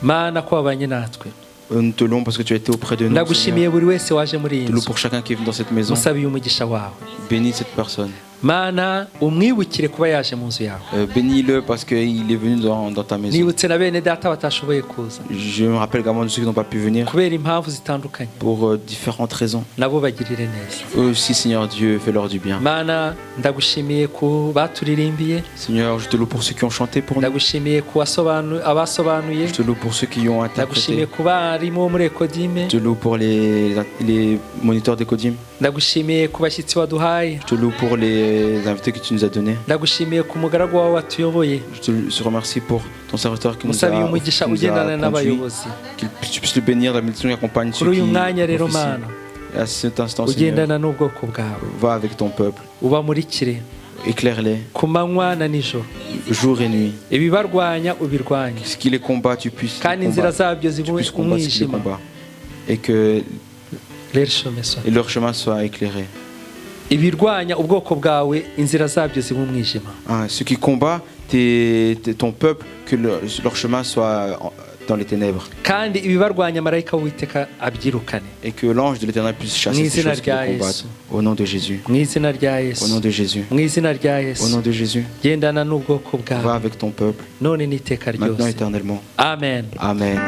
Speaker 1: Mana ko wabanye natwe.
Speaker 2: Nous te louons parce que tu as été auprès de nous. Seigneur.
Speaker 1: Ndagushimiye buri wese waje muri iyi
Speaker 2: Te louons
Speaker 1: nzu,
Speaker 2: pour chacun qui est venu dans cette maison.
Speaker 1: musabiye umugisha wawe.
Speaker 2: Bénis cette personne.
Speaker 1: Mana umwibukire kuba yaje mu nzu yawe.
Speaker 2: Bénis-le parce qu'il est venu dans ta maison.
Speaker 1: Nibutse na bene data batashoboye kuza
Speaker 2: Je me rappelle également de ceux qui n'ont pas pu venir
Speaker 1: kubera impamvu zitandukanye,
Speaker 2: pour différentes raisons.
Speaker 1: nabo bagirire neza.
Speaker 2: Eux aussi, Seigneur Dieu, fais-leur du bien.
Speaker 1: Mana ndagushimiye ku baturirimbiye,
Speaker 2: Seigneur, je te loue pour ceux qui ont chanté pour nous.
Speaker 1: ndagushimiye ku abasobanuye,
Speaker 2: Je te loue pour ceux qui ont
Speaker 1: ndagushimiye
Speaker 2: interprété.
Speaker 1: ku barimu bo muri Ekodime,
Speaker 2: Je te loue pour les moniteurs d'Ecodim.
Speaker 1: ndagushimiye ku bashyitsi waduhaye,
Speaker 2: Je te loue pour les invités que tu nous as donnés.
Speaker 1: ndagushimiye ku mugaragu wawe watuyoboye.
Speaker 2: Je te remercie pour ton serviteur qui nous
Speaker 1: musabiye
Speaker 2: a
Speaker 1: umugisha
Speaker 2: conduit,
Speaker 1: ugendana n'abayobozi
Speaker 2: que tu puisses le bénir, la bénédiction qui accompagne
Speaker 1: kuri
Speaker 2: ceux qui
Speaker 1: uyu mwanya rero
Speaker 2: officient.
Speaker 1: Mana,
Speaker 2: Et à cet instant, Seigneur,
Speaker 1: ugendana n'ubwoko bwawe,
Speaker 2: va avec ton peuple,
Speaker 1: ubamurikire
Speaker 2: éclaire-les,
Speaker 1: ku manywa na nijoro,
Speaker 2: jour et nuit.
Speaker 1: ibibarwanya ubirwanye,
Speaker 2: Ce qui les combat, tu puisses
Speaker 1: kandi
Speaker 2: les
Speaker 1: inzira
Speaker 2: combattre.
Speaker 1: zabyo
Speaker 2: Tu
Speaker 1: zibe
Speaker 2: puisses combattre ce qui les
Speaker 1: umwijima.
Speaker 2: combat. Et que
Speaker 1: Lerishomeswa.
Speaker 2: leur chemin soit éclairé.
Speaker 1: ibirwanya ubwoko bwawe inzira zabyo zibe umwijima.
Speaker 2: Ceux qui combattent ton peuple, que leur chemin soit dans les ténèbres.
Speaker 1: kandi ibibarwanya marayika w'Uwiteka abyirukane
Speaker 2: Et que l'ange de l'Éternel puisse chasser ces
Speaker 1: Mwizina
Speaker 2: choses qui
Speaker 1: rya
Speaker 2: les combattent.
Speaker 1: Yesu.
Speaker 2: Au nom de Jésus.
Speaker 1: mu izina rya Yesu,
Speaker 2: Au nom de Jésus.
Speaker 1: mu izina rya
Speaker 2: Au
Speaker 1: Yesu,
Speaker 2: nom de Jésus.
Speaker 1: gendana n'ubwoko
Speaker 2: Va
Speaker 1: bwawe
Speaker 2: avec ton peuple,
Speaker 1: none n'iteka
Speaker 2: maintenant
Speaker 1: ryose.
Speaker 2: éternellement.
Speaker 1: Amen.
Speaker 2: Amen.